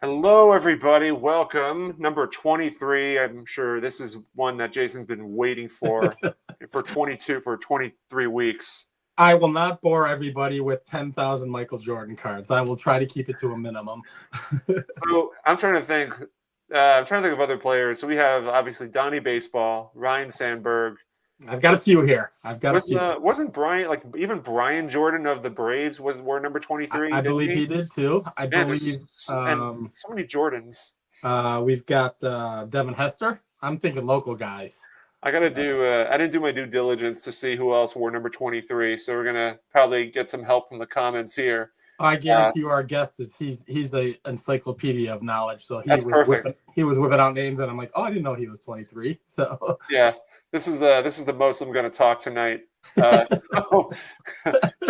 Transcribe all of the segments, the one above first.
Hello, everybody. Welcome. Number 23. I'm sure this is one that Jason's been waiting for 23 weeks. I will not bore everybody with 10,000 Michael Jordan cards. I will try to keep it to a minimum. So I'm trying to think. I'm trying to think of other players. So we have obviously Donnie Baseball, Ryan Sandberg. I've got a few here. Wasn't Brian even Brian Jordan of the Braves wore number 23? I believe he did too. And so many Jordans. We've got Devin Hester. I'm thinking local guys. I got to do I didn't do my due diligence to see who else wore number 23, so we're going to probably get some help from the comments here. I guarantee you our guest is he's the encyclopedia of knowledge, so he was whipping out names and I'm like, "Oh, I didn't know he was 23." So yeah. This is the most I'm going to talk tonight.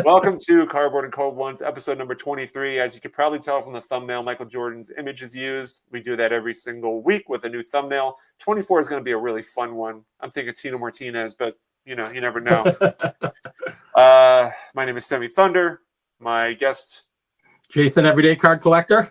Welcome to Cardboard and Cold Ones, episode number 23. As you can probably tell from the thumbnail, Michael Jordan's image is used. We do that every single week with a new thumbnail. 24 is going to be a really fun one. I'm thinking Tino Martinez, but you never know. My name is Semi Thunder. My guest, Jason, Everyday Card Collector,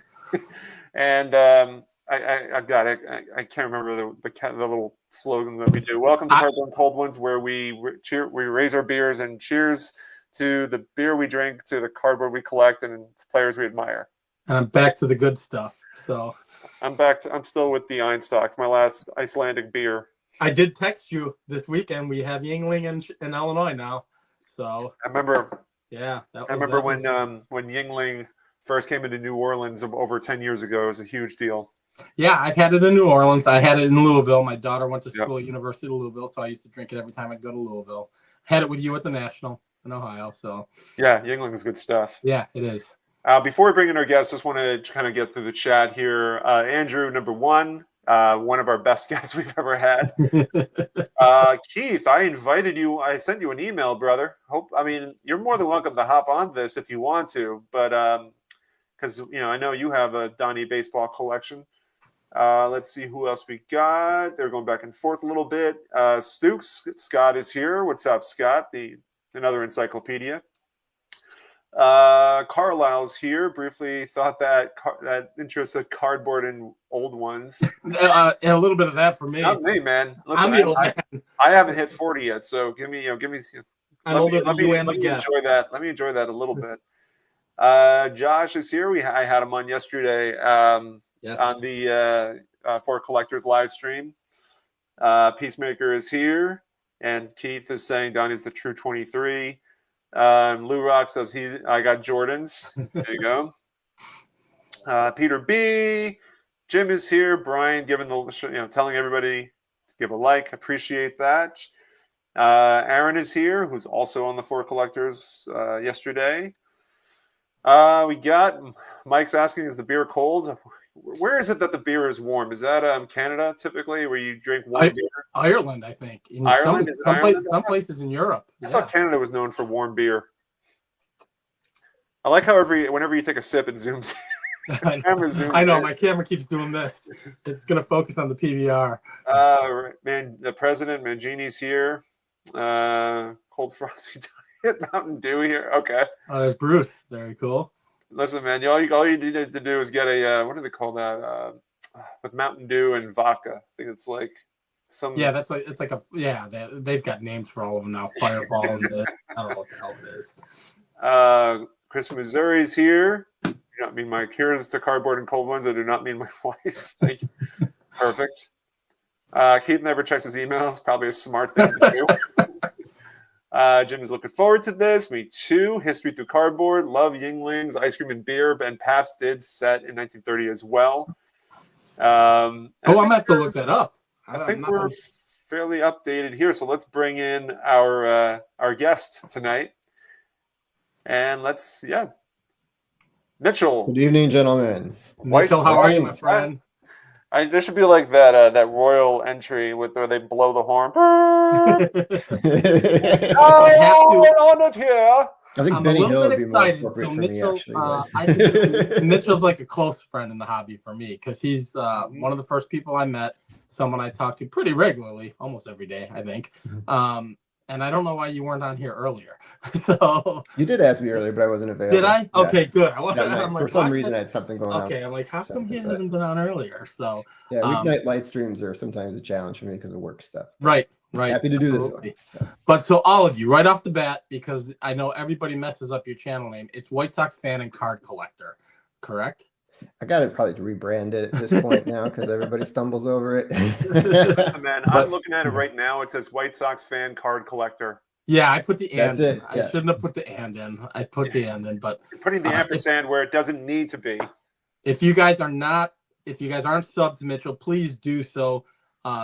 and I got it. I can't remember the little slogan that we do. Welcome to Cardboard and Cold Ones, where we raise our beers and cheers to the beer we drink, to the cardboard we collect, and the players we admire. And I'm back to the good stuff. So I'm still with the Einstock, my last Icelandic beer. I did text you this weekend. We have Yuengling in Illinois now. So I remember. Yeah, when Yuengling first came into New Orleans over 10 years ago. It was a huge deal. Yeah, I've had it in New Orleans. I had it in Louisville. My daughter went to school at University of Louisville, so I used to drink it every time I'd go to Louisville. Had it with you at the National in Ohio. So yeah, Yuengling is good stuff. Yeah, it is. Before we bring in our guests, just want to kind of get through the chat here. Andrew, number one of our best guests we've ever had. Keith, I invited you. I sent you an email, brother. You're more than welcome to hop on this if you want to, but because I know you have a Donnie baseball collection. Let's see who else we got. They're going back and forth a little bit. Scott is here. What's up, Scott? Another encyclopedia. Carlisle's here. Briefly thought that interested cardboard and old ones. And a little bit of that for me. Not me, man. Listen, I'm the old man. I haven't hit 40 yet, so give me. I'm older than you and the guest. Enjoy that. Let me enjoy that a little bit. Josh is here. I had him on yesterday. Yes. On the For Collectors live stream. Peacemaker is here, and Keith is saying Donnie's the true 23. Lou Rock says I got Jordans. There you go. Peter B. Jim is here. Brian giving telling everybody to give a like. Appreciate that. Aaron is here, who's also on the For Collectors yesterday. We got Mike's asking, is the beer cold? Where is it that the beer is warm? Is that Canada typically, where you drink warm beer? Ireland, I think. Ireland? Some places in Europe. I thought Canada was known for warm beer. I like how whenever you take a sip, it zooms. I know, my camera keeps doing this. It's going to focus on the PVR. Man, the president, Mangini's here. Cold Frosty Diet Mountain Dew here. Okay. Oh, there's Bruce. Very cool. Listen, man, all you need to do is get a what do they call that? With Mountain Dew and vodka. I think it's like some. Yeah, they've got names for all of them now. Fireball and I don't know what the hell it is. Chris Missouri's here. I do not mean my here's to Cardboard and Cold Ones. I do not mean my wife. Thank you. Perfect. Keith never checks his emails. Probably a smart thing to do. Jim is looking forward to this. Me too. History through cardboard. Love Yuenglings, ice cream and beer. And Pabst did set in 1930 as well. I'm gonna have to look that up. I think we're fairly updated here. So let's bring in our guest tonight. And Mitchell. Good evening, gentlemen. Mitchell, how are you, my friend? There should be like that royal entry where they blow the horn. On it here. I think Benny Hill would be more appropriate for Mitchell, me, actually. I think Mitchell's like a close friend in the hobby for me because he's one of the first people I met, someone I talk to pretty regularly, almost every day, I think. and I don't know why you weren't on here earlier. So you did ask me earlier, but I wasn't available. did I? Yeah. Okay, good. For some reason, I had something going on. Okay, I'm like, how come he hasn't been on earlier? So yeah, weeknight light streams are sometimes a challenge for me because of work stuff. Right. Happy to do Absolutely. this one. So. But so all of you, right off the bat, because I know everybody messes up your channel name, it's White Sox Fan and Card Collector, correct? I got to probably rebrand it at this point now because everybody stumbles over it. Listen, man, I'm looking at it right now. It says White Sox Fan Card Collector. Yeah, I put the and. That's it. I shouldn't have put the and in. I put the and in, but you're putting the ampersand where it doesn't need to be. If you guys aren't subbed to Mitchell, please do so.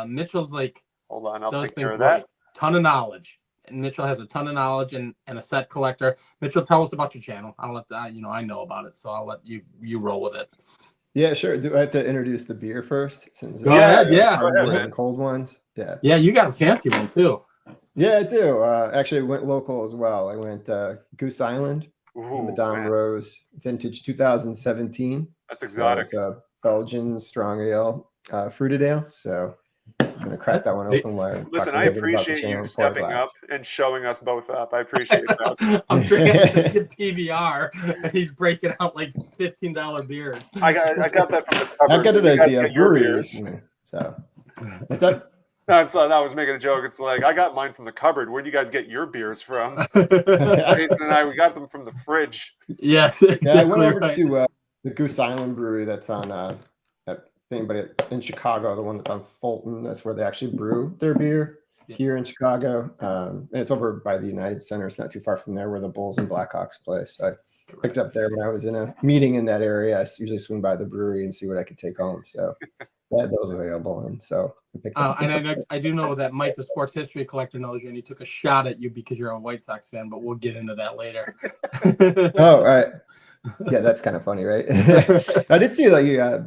Mitchell's like, hold on, I'll take care of right. that. Ton of knowledge. And Mitchell has a ton of knowledge and a set collector. Mitchell, tell us about your channel. I'll let I know about it, so I'll let you roll with it. Yeah, sure. Do I have to introduce the beer first? Go ahead. Yeah. And cold ones. Yeah. Yeah, you got a fancy one too. Yeah, I do. Actually, went local as well. I went Goose Island, Madame Rose, vintage 2017. That's exotic. So it's a Belgian strong ale, fruited ale. So I'm gonna crack that one open. Listen, I appreciate you stepping up and showing us both up. I appreciate that. I'm drinking a PBR, and he's breaking out like $15 beers. I got that from the cupboard. I got an idea. Your beers. So what's up? No, I was making a joke. It's like, I got mine from the cupboard. Where do you guys get your beers from? Jason and I, we got them from the fridge. Yeah, exactly. Yeah, I went over to the Goose Island Brewery that's on anybody in Chicago, the one that's on Fulton. That's where they actually brew their beer here in Chicago. And it's over by the United Center. It's not too far from there where the Bulls and Blackhawks play. So I picked up there when I was in a meeting in that area. I usually swing by the brewery and see what I could take home. So I had those available. And so I picked up. And I do know that Mike, the sports history collector, knows you, and he took a shot at you because you're a White Sox fan, but we'll get into that later. Oh, all right. Yeah, that's kind of funny, right? I did see like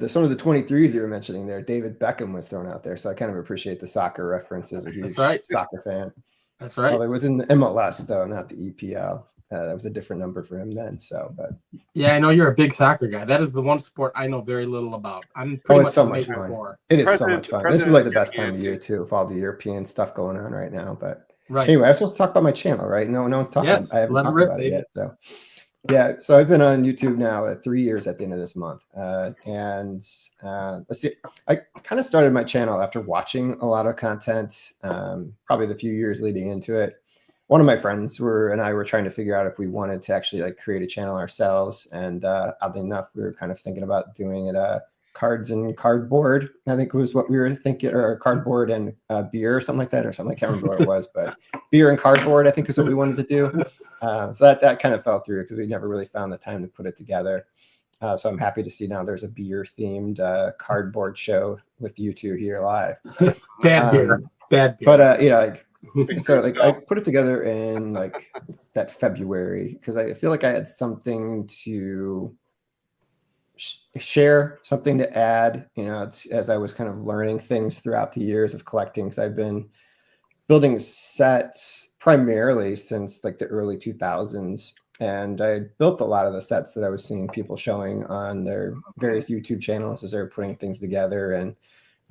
some of the 23s you were mentioning there. David Beckham was thrown out there, so I kind of appreciate the soccer references. A huge soccer fan. That's right. Well, it was in the MLS though, not the EPL. That was a different number for him then. So, but yeah, I know you're a big soccer guy. That is the one sport I know very little about. It's so much fun. It is so much fun. This is like the best time of year too, with all the European stuff going on right now. But anyway, I was supposed to talk about my channel, right? No one's talking. Yes, I haven't talked about it yet. So. Yeah, so I've been on YouTube now at 3 years at the end of this month. Let's see, I kind of started my channel after watching a lot of content, probably the few years leading into it. One of my friends and I were trying to figure out if we wanted to actually like create a channel ourselves. And oddly enough, we were kind of thinking about doing it cards and cardboard, I think was what we were thinking, or cardboard and beer or something like that, or something. I can't remember what it was, but beer and cardboard, I think is what we wanted to do. So that kind of fell through because we never really found the time to put it together. So I'm happy to see now there's a beer themed cardboard show with you two here live. Bad beer. But so like I put it together in like that February because I feel like I had something to share, something to add, as I was kind of learning things throughout the years of collecting, because I've been building sets primarily since like the early 2000s, and I built a lot of the sets that I was seeing people showing on their various YouTube channels as they were putting things together, and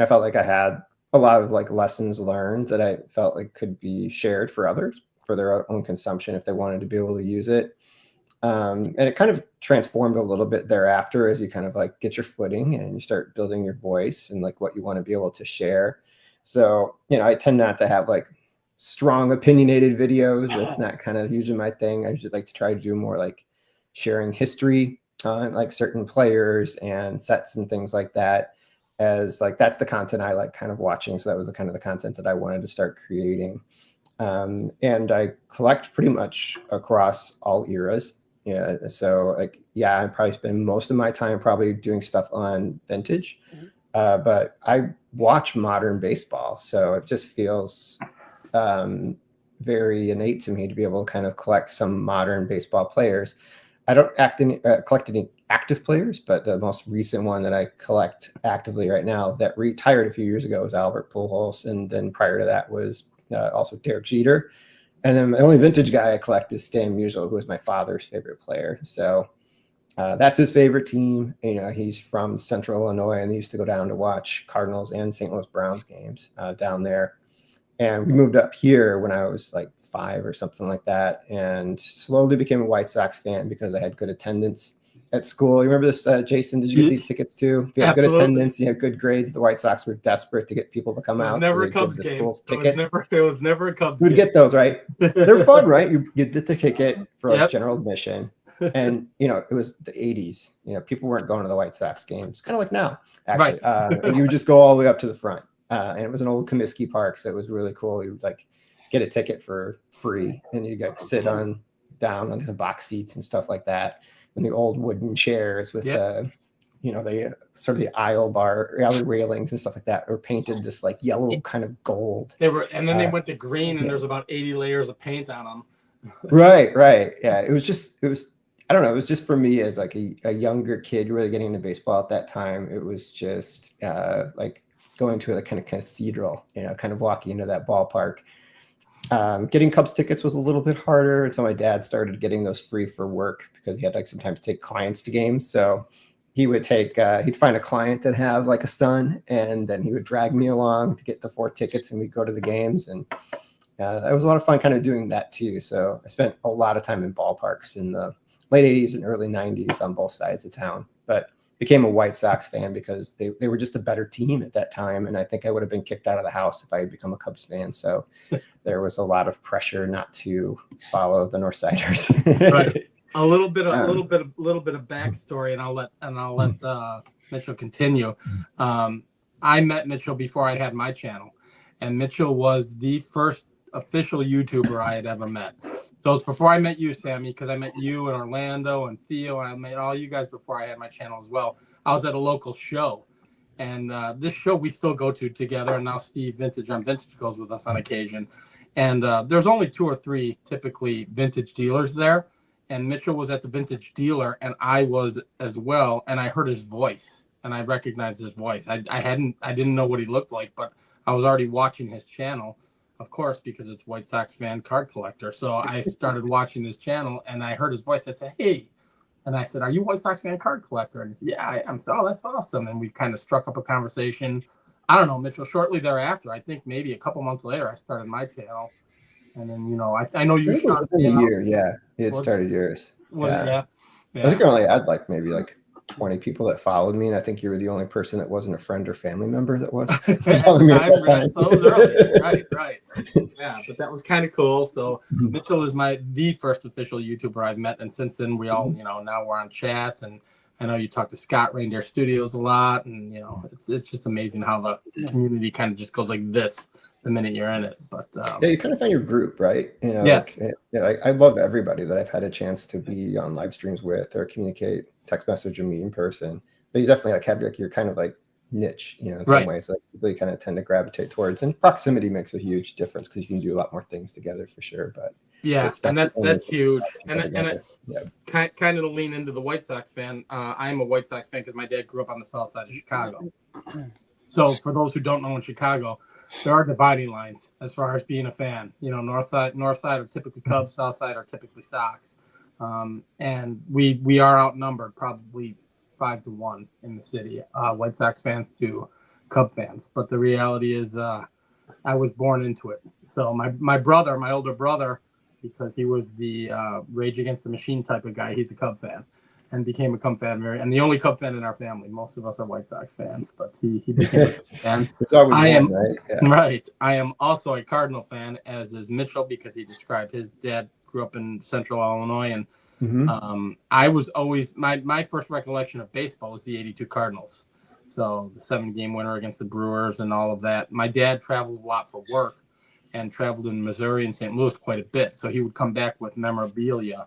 I felt like I had a lot of like lessons learned that I felt like could be shared for others for their own consumption if they wanted to be able to use it. And it kind of transformed a little bit thereafter as you kind of like get your footing and you start building your voice and like what you want to be able to share. So, I tend not to have like strong opinionated videos. That's not kind of usually my thing. I usually like to try to do more like sharing history on like certain players and sets and things like that, as like that's the content I like kind of watching. So that was the kind of the content that I wanted to start creating. And I collect pretty much across all eras. Yeah. So like, I probably spend most of my time probably doing stuff on vintage, but I watch modern baseball. So it just feels very innate to me to be able to kind of collect some modern baseball players. I don't collect any active players, but the most recent one that I collect actively right now that retired a few years ago was Albert Pujols. And then prior to that was also Derek Jeter. And then the only vintage guy I collect is Stan Musial, who is my father's favorite player. So that's his favorite team. He's from Central Illinois, and they used to go down to watch Cardinals and St. Louis Browns games down there. And we moved up here when I was like 5 or something like that, and slowly became a White Sox fan because I had good attendance at school. You remember this, Jason? Did you get these tickets too? If you had good attendance, you had good grades, the White Sox were desperate to get people to come out. Never so a Cubs give the game. schools tickets. It was never a Cubs We'd game. get those, right? They're fun, right? You get the ticket for like general admission. And, it was the 80s. People weren't going to the White Sox games, kind of like now, actually. Right. And you would just go all the way up to the front. And it was an old Comiskey Park, so it was really cool. You would like get a ticket for free, and you got to sit down on the box seats and stuff like that. And the old wooden chairs with the sort of the aisle railings and stuff like that were painted this like yellow kind of gold. They went to green, and there's about 80 layers of paint on them. Right. Yeah. It was I don't know. It was just for me as like a younger kid really getting into baseball at that time. It was just like going to a kind of cathedral, kind of walking into that ballpark. Getting Cubs tickets was a little bit harder until my dad started getting those free for work because he had like sometimes take clients to games. So he would he'd find a client that have like a son, and then he would drag me along to get the 4 tickets, and we'd go to the games. And it was a lot of fun kind of doing that too. So I spent a lot of time in ballparks in the late 80s and early 90s on both sides of town, but became a White Sox fan because they were just a better team at that time. And I think I would have been kicked out of the house if I had become a Cubs fan. So there was a lot of pressure not to follow the Northsiders. Right. A little bit of backstory, and I'll let Mitchell continue. I met Mitchell before I had my channel, and Mitchell was the first official YouTuber I had ever met. So it's before I met you, Sammy, because I met you and Orlando and Theo, and I met all you guys before I had my channel as well. I was at a local show, and this show we still go to together, and now Steve Vintage on Vintage goes with us on occasion. And there's only 2 or 3 typically vintage dealers there, and Mitchell was at the vintage dealer, and I was as well, and I heard his voice, and I recognized his voice. I didn't know what he looked like, but I was already watching his channel, of course, because it's White Sox fan card collector. So I started watching his channel, and I heard his voice. I said, "Hey," and I said, "Are you White Sox fan card collector?" And he said, "Yeah, I am." So, "Oh, that's awesome." And we kind of struck up a conversation. I don't know, Mitchell. Shortly thereafter, I think maybe a couple months later, I started my channel, and then I know you started a year. Yeah, it started yours. Was it? Yeah. I think I only had like maybe like 20 people that followed me, and I think you were the only person that wasn't a friend or family member that was following me at that time. So it was early. Right. Yeah, but that was kind of cool. So Mitchell is the first official YouTuber I've met, and since then we all, now we're on chats, and I know you talk to Scott Reindeer Studios a lot, and it's just amazing how the community kind of just goes like this the minute you're in it. But yeah, you kind of find your group, right? Yes. I love everybody that I've had a chance to be on live streams with or communicate, text message, or meet in person. But you definitely have your kind of like niche, in some ways that people you kind of tend to gravitate towards. And proximity makes a huge difference because you can do a lot more things together for sure. But yeah, and that's huge. And kind of to lean into the White Sox fan, I'm a White Sox fan because my dad grew up on the south side of Chicago. So for those who don't know, in Chicago, there are dividing lines as far as being a fan. North side are typically Cubs, south side are typically Sox. And we are outnumbered probably 5-1 in the city, White Sox fans to Cub fans. But the reality is I was born into it. So my older brother, because he was the Rage Against the Machine type of guy, he's a Cub fan. And became a Cub fan, and the only Cub fan in our family. Most of us are White Sox fans, but he became a Cub fan. I am right. Yeah. Right. I am also a Cardinal fan, as is Mitchell, because he described his dad grew up in Central Illinois, and I was always my first recollection of baseball was the '82 Cardinals. So the 7-game winner against the Brewers and all of that. My dad traveled a lot for work, and traveled in Missouri and St. Louis quite a bit. So he would come back with memorabilia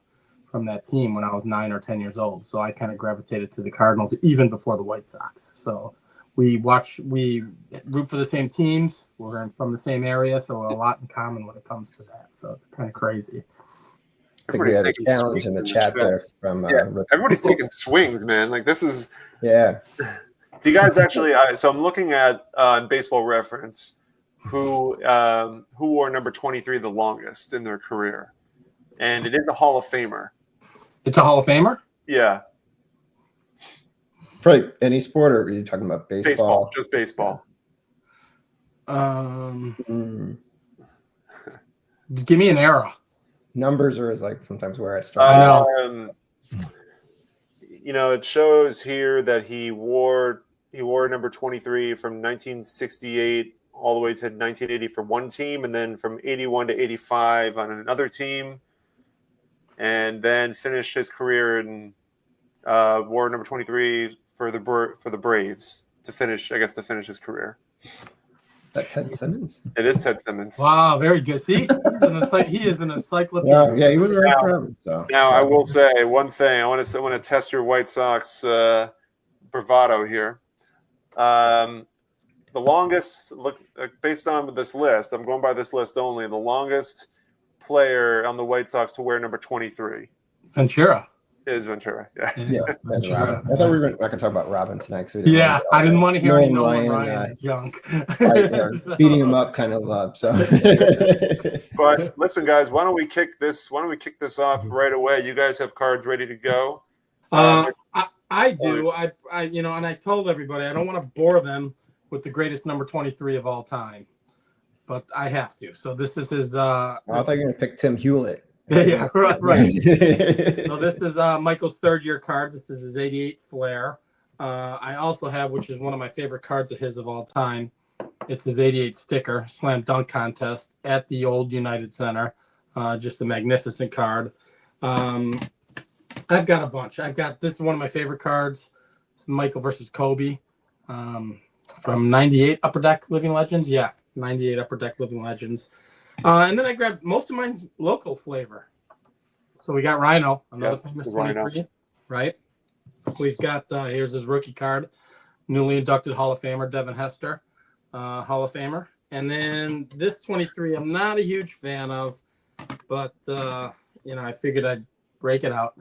from that team when I was 9 or 10 years old. So I kind of gravitated to the Cardinals even before the White Sox. So we root for the same teams. We're from the same area, so a lot in common when it comes to that. So it's kind of crazy. I think we had a challenge in the chat there from everybody's taking swings, man. Like this is Do you guys actually? So I'm looking at Baseball Reference who wore number 23 the longest in their career, and it is a Hall of Famer. It's a Hall of Famer? Yeah. Probably any sport, or are you talking about baseball? Just baseball. Give me an era. Numbers are like sometimes where I I start. know. It shows here that he wore number 23 from 1968 all the way to 1980 for one team, and then from 81 to 85 on another team, and then finished his career in wore number 23 for the Braves to finish his career. That Ted Simmons. It is Ted Simmons. Wow, very good. See, he is an encyclopedia. Yeah, he was right from. So now I will say one thing. I want to test your White Sox bravado here. The longest based on this list, I'm going by this list only. The longest player on the White Sox to wear number 23. Ventura. Is Ventura. Yeah. That's Robin. I thought we were not going to talk about Robin tonight. So I didn't want to hear any Ryan junk. So. Beating him up kind of love. So. But listen, guys, why don't we kick this off right away? You guys have cards ready to go. I do. I and I told everybody I don't want to bore them with the greatest number 23 of all time, but I have to. So this is his. I thought you were going to pick Tim Hewlett. Yeah, right. So this is Michael's third-year card. This is his 88 Flair. I also have, which is one of my favorite cards of his of all time. It's his 88 sticker, slam dunk contest at the old United Center. Just a magnificent card. I've got a bunch. This is one of my favorite cards. It's Michael versus Kobe from 98 Upper Deck Living Legends. Yeah, 98 Upper Deck Living Legends. And then I grabbed most of mine's local flavor. So we got Rhino, another famous 23, right? We've got, here's his rookie card, newly inducted Hall of Famer, Devin Hester, Hall of Famer. And then this 23, I'm not a huge fan of, but, I figured I'd break it out.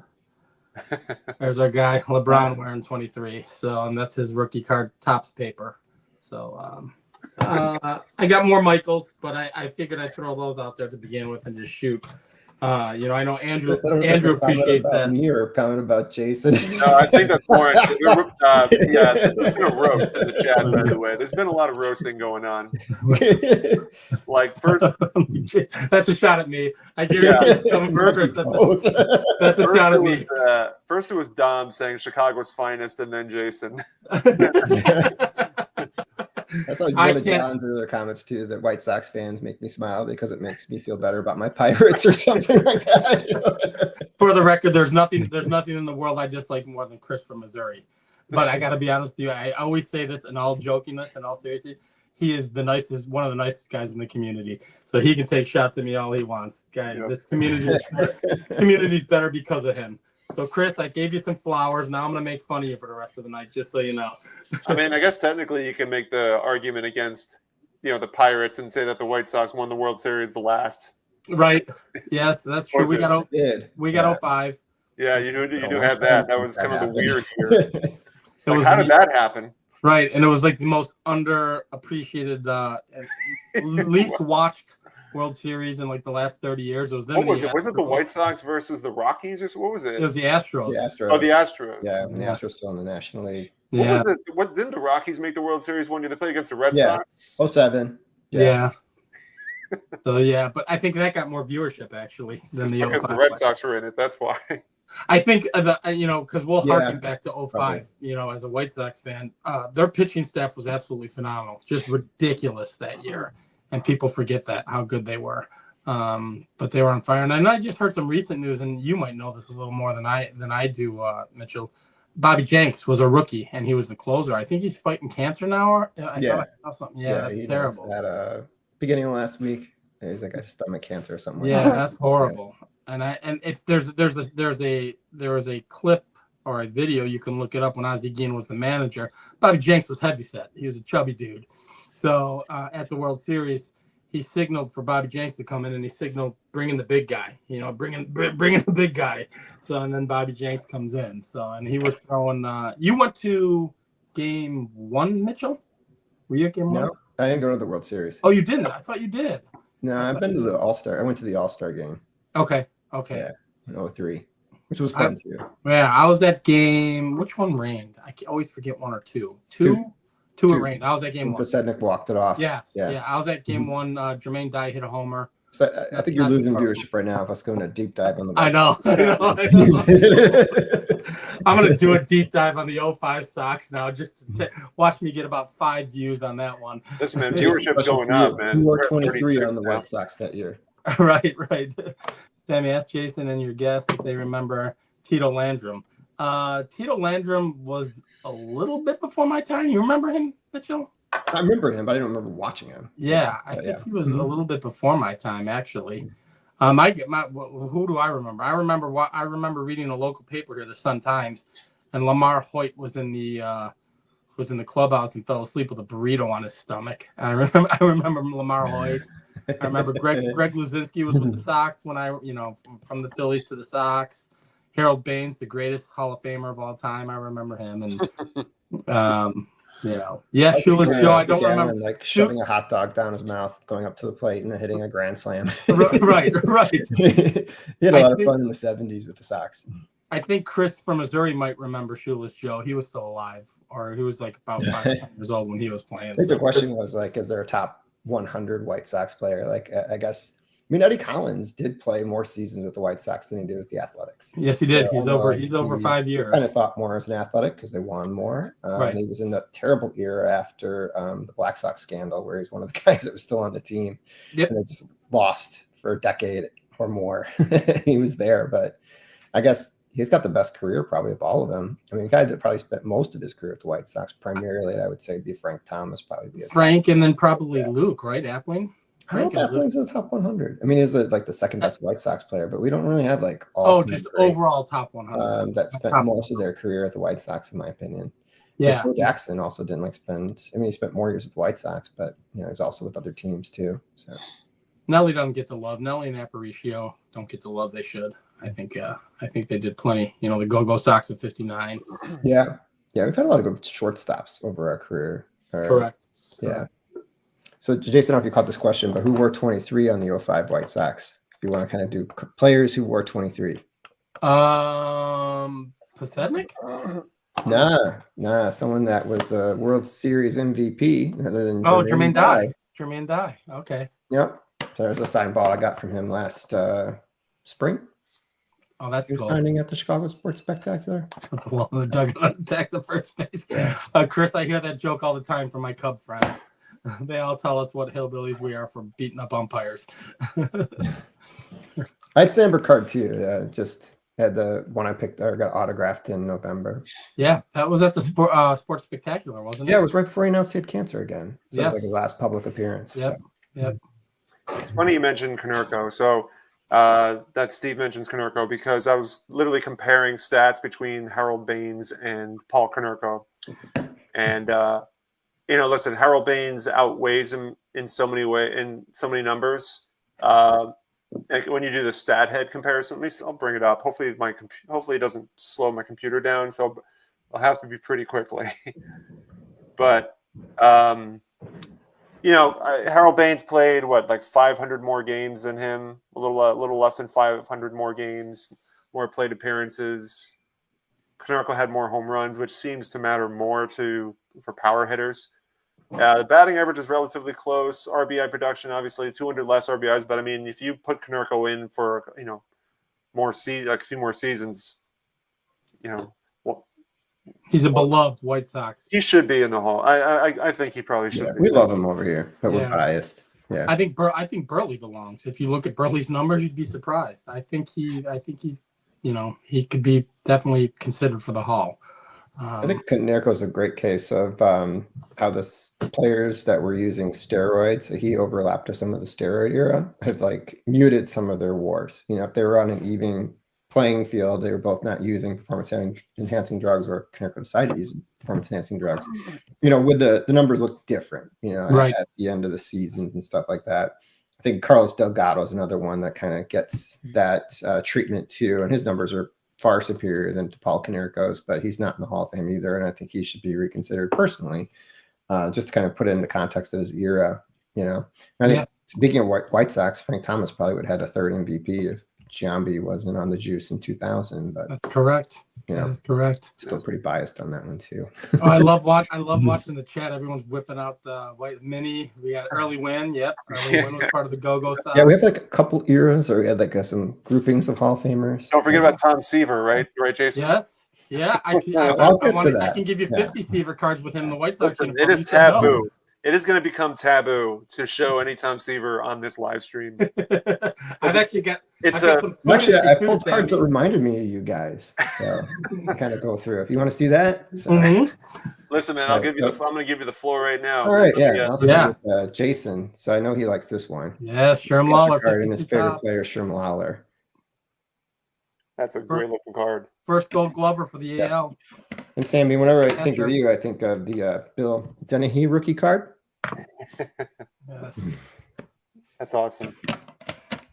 There's our guy, LeBron, wearing 23. So, and that's his rookie card, Topps paper. So, I got more Michaels, but I figured I'd throw those out there to begin with and just shoot. I know Andrew appreciates that. Me or comment about Jason? No, I think that's more. Yeah, there's been a roast in the chat, by the way. There's been a lot of roasting going on. Like first, that's a shot at me. I get it. Coming from Chris. That's a shot at me. First, it was Dom saying Chicago's finest, and then Jason. That's like one of John's earlier comments too. That White Sox fans make me smile because it makes me feel better about my Pirates or something like that. For the record, there's nothing in the world I dislike more than Chris from Missouri. But I got to be honest with you. I always say this in all jokingness and all seriousness. He is one of the nicest guys in the community. So he can take shots at me all he wants. Guys, This community's better because of him. So, Chris, I gave you some flowers. Now I'm going to make fun of you for the rest of the night, just so you know. I mean, I guess technically you can make the argument against, the Pirates and say that the White Sox won the World Series the last. Right. Yes, that's true. We got 05. Yeah, you do have that. That was kind of the weird year. How did that happen? Right, and it was like the most underappreciated, least watched World Series in like the last 30 years. It was them. What was it? Was it the White Sox versus the Rockies, or what was it? It was the Astros. Oh, the Astros. Yeah, the Astros still in the National League. What was it? What didn't the Rockies make the World Series one year? They played against the Red Sox. 07. Yeah. So but I think that got more viewership actually than the 05. Because the Red Sox were in it. That's why. I think because we'll harken back to 05. Probably. As a White Sox fan, their pitching staff was absolutely phenomenal, just ridiculous that year. And people forget how good they were. But they were on fire. And I just heard some recent news, and you might know this a little more than I do, Mitchell. Bobby Jenks was a rookie, and he was the closer. I think he's fighting cancer now. I saw something. Yeah, that's terrible. That beginning of last week, he's like a stomach cancer or something. Yeah, that's horrible. Yeah. And if there was a clip or a video, you can look it up when Ozzie Guillen was the manager. Bobby Jenks was heavyset. He was a chubby dude. So at the World Series, he signaled for Bobby Jenks to come in, and he signaled bringing the big guy, bringing the big guy. So, and then Bobby Jenks comes in. So, and he was throwing. You went to Game 1, Mitchell? Were you at Game 1? No, I didn't go to the World Series. Oh, you didn't? I thought you did. No, I've been to the All-Star. I went to the All-Star game. Okay. Yeah, in 03, which was fun too. Yeah, I was at game. Which one rained? I always forget one or two. Two it rained. I was at game 1. Pasetnik walked it off. Yeah. I was at game 1. Jermaine Dye hit a homer. So I think you're losing viewership right now if us going a deep dive on the. I know. I'm gonna do a deep dive on the 05 Sox now, just to watch me get about 5 views on that one. Listen, man, viewership's going up, man. Who wore We're at 23 on the now. White Sox that year? Right. Sammy, ask Jason and your guests if they remember Tito Landrum. Tito Landrum was a little bit before my time. You remember him, Mitchell? I remember him, but I don't remember watching him. Yeah, I think he was a little bit before my time, actually. Who do I remember? I remember reading a local paper here, the Sun Times, and Lamar Hoyt was in the clubhouse and fell asleep with a burrito on his stomach. I remember Lamar Hoyt. I remember Greg Luzinski was with the Sox when from the Phillies to the Sox. Harold Baines, the greatest Hall of Famer of all time. I remember him. And Shoeless Joe. I don't remember like shoving a hot dog down his mouth, going up to the plate, and then hitting a grand slam. Right. He had a lot of fun in the 70s with the Sox. I think Chris from Missouri might remember Shoeless Joe. He was still alive, or he was like about 5 years old when he was playing. I think the question was like, is there a top 100 White Sox player? Like, I guess. I mean, Eddie Collins did play more seasons with the White Sox than he did with the Athletics. Yes, he did. So he's over 5 years. Kind of thought more as an Athletic because they won more. Right. And he was in the terrible era after the Black Sox scandal, where he's one of the guys that was still on the team. Yep. And they just lost for a decade or more. He was there, but I guess he's got the best career probably of all of them. I mean, the guy that probably spent most of his career at the White Sox primarily, I would say, would be Frank Thomas. Frank, and then probably Luke, right? Appling. I don't know if Appling's in the top 100. I mean, he's like the second best White Sox player, but we don't really have like all. Just overall top 100. That spent most of their career at the White Sox, in my opinion. Yeah. Joe Jackson also didn't spend. I mean, he spent more years with the White Sox, but he was also with other teams too. So Nelly doesn't get the love. Nelly and Aparicio don't get the love they should. I think they did plenty. The Go-Go Sox at 59. Yeah, we've had a lot of good shortstops over our career. Correct. Yeah. So, Jason, I don't know if you caught this question, but who wore 23 on the 05 White Sox? If you want to kind of do players who wore 23. Pathetic? Nah. Someone that was the World Series MVP, other than Jermaine Dye. Jermaine Dye. Okay. Yep. So there's a signed ball I got from him last spring. Oh, that's cool. Signing at the Chicago Sports Spectacular. The dugout attack the first base. Yeah. Chris, I hear that joke all the time from my Cub friends. They all tell us what hillbillies we are for beating up umpires. I had Sandberg card too. Just had the one I picked or got autographed in November. Yeah, that was at the Sports Spectacular, wasn't it? Yeah, it was right before he announced he had cancer again. So yes. It was like his last public appearance. Yep. It's funny you mentioned Konerko. So that Steve mentions Konerko because I was literally comparing stats between Harold Baines and Paul Konerko. And listen, Harold Baines outweighs him in so many numbers. When you do the stat head comparison, I'll bring it up. Hopefully it doesn't slow my computer down, so I'll have to be pretty quickly. But Harold Baines played 500 more games than him, a little less than 500 more games, more plate appearances. Konerko had more home runs, which seems to matter more for power hitters. The batting average is relatively close. RBI production, obviously, 200 less RBIs. But I mean, if you put Konerko in for a few more seasons, he's a beloved White Sox. He should be in the Hall. I think he probably should. We love him over here, but we're biased. Yeah, I think Burley belongs. If you look at Burley's numbers, you'd be surprised. I think he's he could be definitely considered for the Hall. I think Konerko is a great case of how the players that were using steroids, he overlapped with some of the steroid era, have muted some of their wars. If they were on an even playing field, they were both not using performance-enhancing drugs, or Konerko decided to use performance-enhancing drugs. Would the numbers look different, right. at the end of the seasons and stuff like that. I think Carlos Delgado is another one that kind of gets that treatment too, and his numbers are far superior than to Paul Konerko's, but he's not in the Hall of Fame either, and I think he should be reconsidered personally, just to kind of put it in the context of his era. I think speaking of White Sox, Frank Thomas probably would have had a third MVP if Giambi wasn't on the juice in 2000, but That's correct. Yeah. That is correct. Still pretty biased on that one too. Oh, I love watching the chat. Everyone's whipping out the white mini. We got early win. Yep, early win was part of the go-go side. Yeah, we have like a couple eras, or we had like some groupings of Hall of Famers. Don't forget about Tom Seaver, right, Jason? Yes. Yeah, I can give you 50 Seaver cards with him in the White Sox Listen, uniform. it is taboo. It is going to become taboo to show any Tom Seaver on this live stream. I've actually got. I pulled cards that reminded me of you guys, so to kind of go through. If you want to see that, so. Listen, man, I'm going to give you the floor right now. All right, I'll start with Jason. So I know he likes this one. Yeah, Sherm Lawler, and his favorite player, Sherm Lawler. That's a great looking card. First Gold Glover for the AL. And Sammy, whenever I think of you, I think of the Bill Dennehy rookie card. Yes. That's awesome.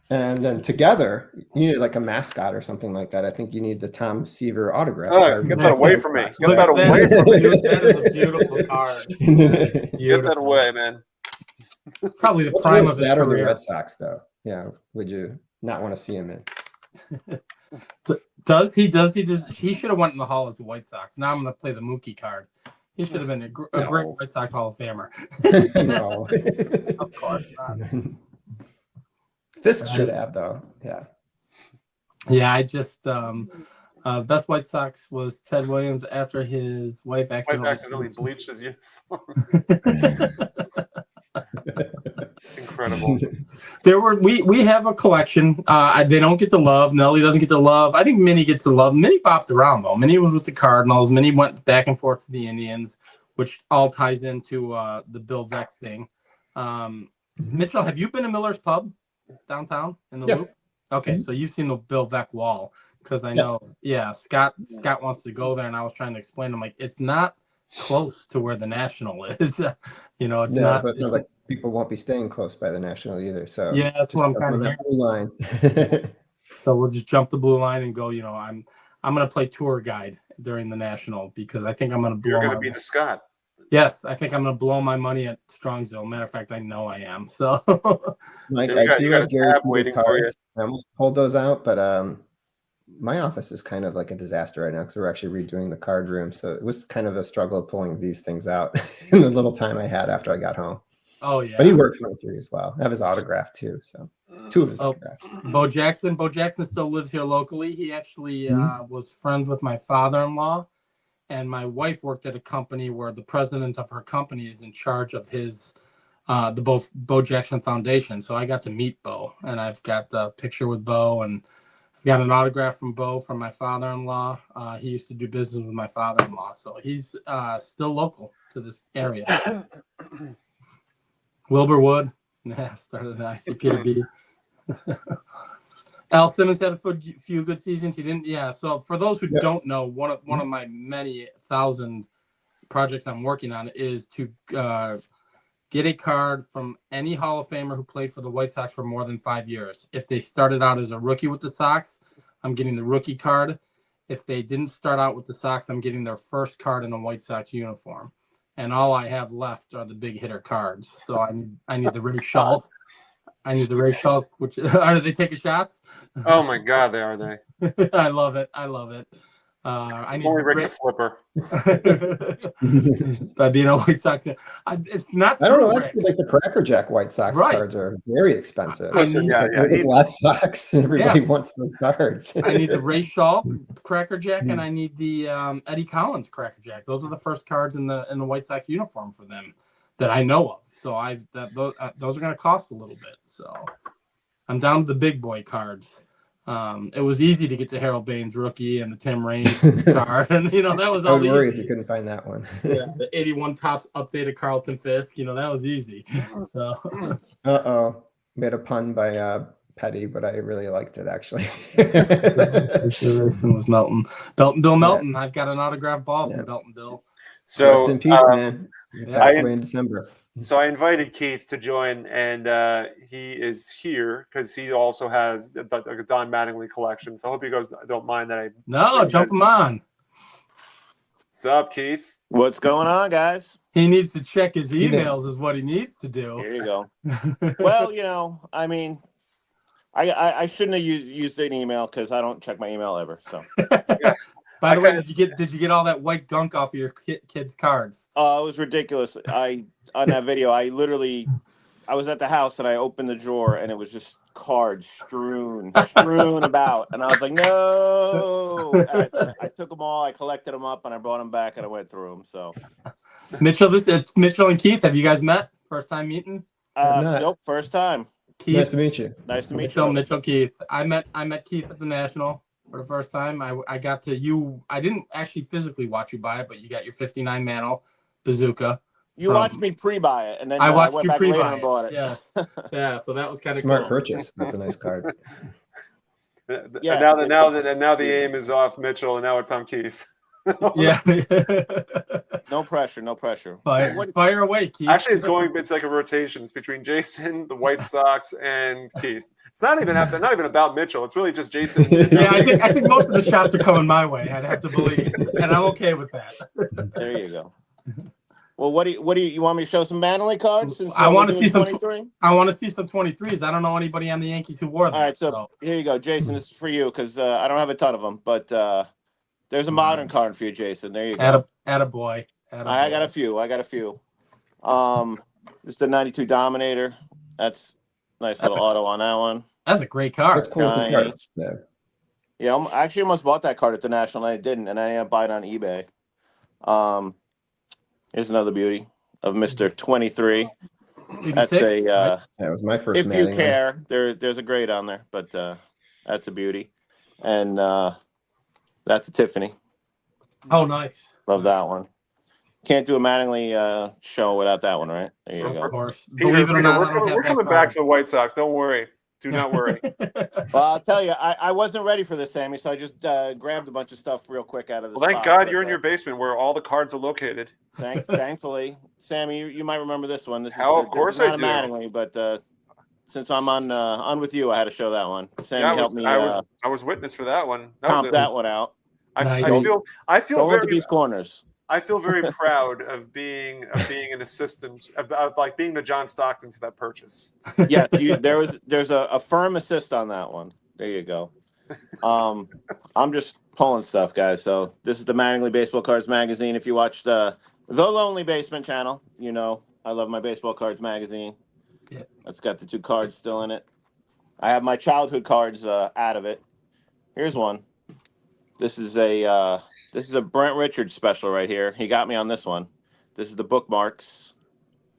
And then together, you need like a mascot or something like that. I think you need the Tom Seaver autograph. Get that away from me. Get that away from me. That is a beautiful card. Get that away, man. It's probably the prime of his career. The Red Sox, though. Yeah, would you not want to see him in? He should have went in the Hall as the White Sox. Now I'm going to play the Mookie card. He should have been a great White Sox Hall of Famer. No. Of course not. Fisk should have, though. Yeah. Yeah, I just best White Sox was Ted Williams after his wife accidentally bleached his uniform. Incredible. We have a collection. They don't get the love. Nelly doesn't get the love. I think Minnie gets the love. Minnie bopped around though. Minnie was with the Cardinals. Minnie went back and forth to the Indians, which all ties into the Bill Veeck thing. Mitchell, have you been to Miller's Pub downtown in the Loop? Okay, so you've seen the Bill Veeck wall because I know. Yeah, Scott wants to go there, and I was trying to explain to him like it's not close to where the National is. It's not. But it sounds like people won't be staying close by the National either. So yeah, that's what I'm kind of hearing. Blue line. So we'll just jump the blue line and go. I'm going to play tour guide during the National because I think I'm going to blow. You're going to be the Scott. Yes, I think I'm going to blow my money at Strongsville. Matter of fact, I know I am. So, Mike, I do have Gary waiting for you. I almost pulled those out, but my office is kind of like a disaster right now because we're actually redoing the card room. So it was kind of a struggle pulling these things out in the little time I had after I got home. Oh yeah, but he worked 23 as well. I have his autograph too. So 2 of his autographs. Bo Jackson still lives here locally. He actually was friends with my father-in-law. And my wife worked at a company where the president of her company is in charge of his, the Bo Jackson Foundation. So I got to meet Bo, and I've got a picture with Bo, and I've got an autograph from Bo from my father-in-law. He used to do business with my father-in-law, so he's still local to this area. Wilbur Wood, started at ICP to B. Al Simmons had a few good seasons. He didn't. Yeah. So for those who don't know, one of my many thousand projects I'm working on is to get a card from any Hall of Famer who played for the White Sox for more than 5 years. If they started out as a rookie with the Sox, I'm getting the rookie card. If they didn't start out with the Sox, I'm getting their first card in a White Sox uniform. And all I have left are the big hitter cards. So I need the Ray Schultz. I need the Ray Schultz. Which are they taking shots? Oh my God, are they? I love it. I need Rick the Flipper. By being a White Sox, it's not. I don't know. Actually, like the Cracker Jack White Sox cards are very expensive. Listen, the Black Sox. Everybody wants those cards. I need the Ray Schultz Cracker Jack, and I need the Eddie Collins Cracker Jack. Those are the first cards in the White Sox uniform for them that I know of. So those are going to cost a little bit. So I'm down to the big boy cards. It was easy to get the Harold Baines rookie and the Tim Raines card, and that was all easy. If you couldn't find that one. The 81 Topps updated Carlton Fisk, that was easy. So made a pun by Petty, but I really liked it actually. Racing was Melton. Bill Melton. Yeah. I've got an autographed ball from Belton Bill. So rest in peace, man. He passed away in December. So I invited Keith to join, and he is here because he also has a Don Mattingly collection. So I hope you guys don't mind that jump him on. What's up, Keith? What's going on, guys? He needs to check his emails is what he needs to do. Here you go. Well, I shouldn't have used an email because I don't check my email ever. So. Yeah. By the way, did you get all that white gunk off of your kids' cards? Oh, it was ridiculous. On that video, I was at the house and I opened the drawer and it was just cards strewn about, and I was like, no. I took them all, I collected them up, and I brought them back and I went through them. So, Mitchell, Mitchell and Keith, have you guys met? First time meeting? Nope, first time. Keith, Nice to meet you. Nice to meet you. Mitchell, Keith. I met Keith at the National for the first time. I got to you. I didn't actually physically watch you buy it, but you got your 59 Mantle bazooka. You watched me pre-buy it, and then I watched went you back later pre-buy and bought it. Yeah, yeah. So that was kind of Smart cool. purchase. That's a nice card. Yeah. And now the aim is off Mitchell, and now it's on Keith. Yeah. No pressure. No pressure. Fire away, Keith. Actually, it's like a rotation. It's between Jason, the White Sox, and Keith. It's not even about Mitchell. It's really just Jason. Yeah, I think most of the shots are coming my way. I'd have to believe, and I'm okay with that. There you go. Well, what do you want me to show some Mattingly cards? Since I want to see some 23. I want to see some 23s. I don't know anybody on the Yankees who wore them. All right, so here you go, Jason. This is for you because I don't have a ton of them, but there's a modern card for you, Jason. There you go. Attaboy. I got a few. This is the 92 Dominator. That's nice little auto on that one. That's a great card. That's cool. Card. Yeah. Yeah, I actually almost bought that card at the National, and I didn't, and I ended up buying it on eBay. Here's another beauty of Mr. 23. That's that was my first. If you care, there's a grade on there, but that's a beauty, and that's a Tiffany. Oh, nice. Love that one. Can't do a Mattingly show without that one, right? There you go. Of course. Peter, Believe it or not, we're coming back to the White Sox. Don't worry. Do not worry. Well, I'll tell you, I wasn't ready for this, Sammy, so I just grabbed a bunch of stuff real quick out of the. Well, thank God you're in your basement where all the cards are located. Thankfully, Sammy, you might remember this one. Of course I do. Mattingly, but since I'm on with you, I had to show that one. Sammy helped me. I was witness for that one. That one out. I feel very these corners. I feel very proud of being an assistant, of like being the John Stockton to that purchase. Yeah, there's a firm assist on that one. There you go. I'm just pulling stuff, guys. So this is the Mattingly Baseball Cards magazine. If you watched the Lonely Basement channel, you know I love my baseball cards magazine. Yeah, it's got the two cards still in it. I have my childhood cards out of it. Here's one. This is a Brent Richards special right here. He got me on this one. This is the bookmarks.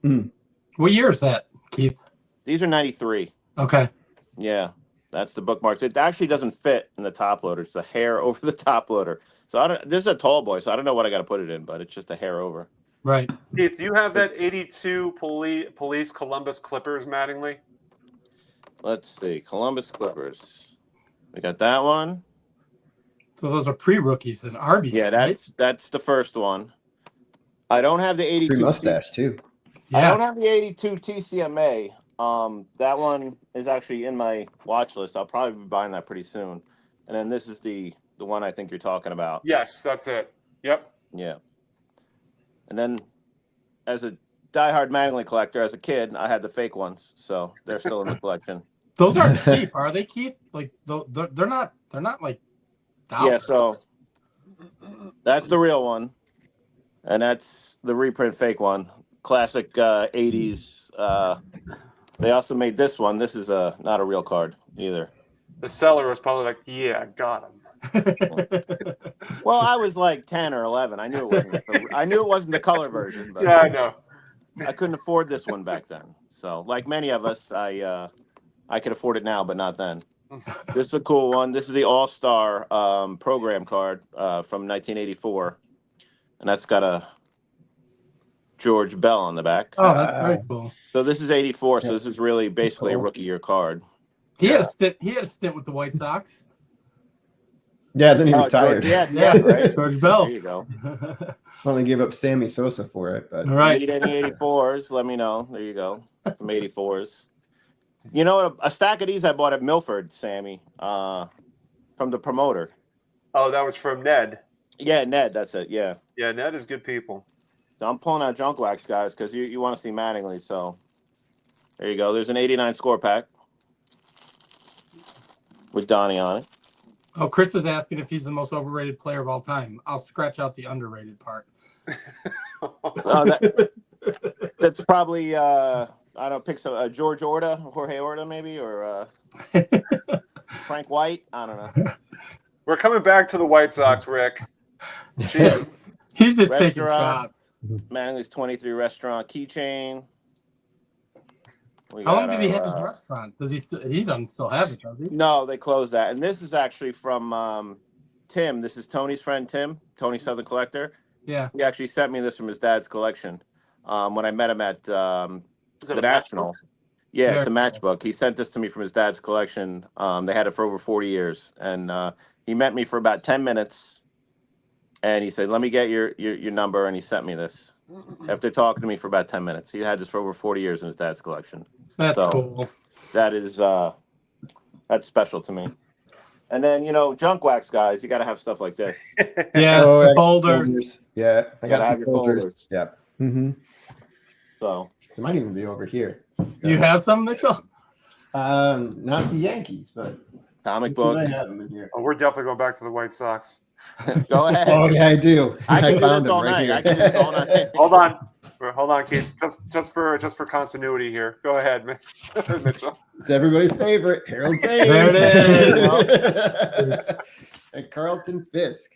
What year is that, Keith? These are 93. Okay. Yeah, that's the bookmarks. It actually doesn't fit in the top loader. It's a hair over the top loader. So this is a tall boy, so I don't know what I got to put it in, but it's just a hair over. Right. Keith, do you have that 82 police Columbus Clippers Mattingly? Let's see. Columbus Clippers. We got that one. So those are pre-rookies and Arby's. Yeah, that's the first one. I don't have the 82 mustache too. Yeah. I don't have the 82 TCMA. That one is actually in my watch list. I'll probably be buying that pretty soon. And then this is the one I think you're talking about. Yes, that's it. Yep. Yeah. And then as a diehard Mattingly collector, as a kid, I had the fake ones, so they're still in the collection. Those aren't cheap, are they, Keith? Like they're not like. Yeah, so that's the real one, and that's the reprint fake one. Classic 80s. They also made this one. This is not a real card either. The seller was probably like, "Yeah, got him." Well, I was like 10 or 11. I knew it wasn't. I knew it wasn't the color version. But yeah, I know. I couldn't afford this one back then. So, like many of us, I could afford it now, but not then. This is a cool one. This is the All-Star program card from 1984, and that's got a George Bell on the back. Oh, that's very cool. So this is 84. So this is really basically a rookie year card. He had a stint with the White Sox. Yeah, then he retired. George, yeah, right. George Bell. There you go. Only gave up Sammy Sosa for it, but right. Need any 84s? Let me know. There you go. Some 84s. You know, a stack of these I bought at Milford, Sammy, from the promoter. Oh, that was from Ned. Yeah, Ned. That's it. Yeah. Yeah, Ned is good people. So I'm pulling out junk wax, guys, because you want to see Mattingly. So there you go. There's an 89 score pack. with Donnie on it. Oh, Chris is asking if he's the most overrated player of all time. I'll scratch out the underrated part. That's probably I don't know, pick some Jorge Orta maybe, or Frank White. I don't know. We're coming back to the White Sox, Rick. Jesus. He's just taking shots. Mattinglys 23 restaurant keychain. How long did he have his restaurant? Does he doesn't still have it, does he? No, they closed that. And this is actually from Tim. This is Tony's friend Tim, Tony Southern Collector. Yeah. He actually sent me this from his dad's collection when I met him at the National. Yeah, it's a matchbook. He sent this to me from his dad's collection. They had it for over 40 years. And he met me for about 10 minutes. And he said, let me get your number. And he sent me this after talking to me for about 10 minutes. He had this for over 40 years in his dad's collection. That's cool. That is, that's special to me. And then, junk wax guys, you got to have stuff like this. Yeah, the folders. Yeah, I got to have your folders. Yeah. Mm-hmm. So it might even be over here. You have some, Mitchell? Not the Yankees, but comic book. I have them in here. Oh, we're definitely going back to the White Sox. Go ahead. Oh yeah, I do. I can do this all night. I can do this all night. Hold on, Keith. Just for continuity here. Go ahead, Mitchell. It's everybody's favorite, Harold Baines. There it is. And Carlton Fisk.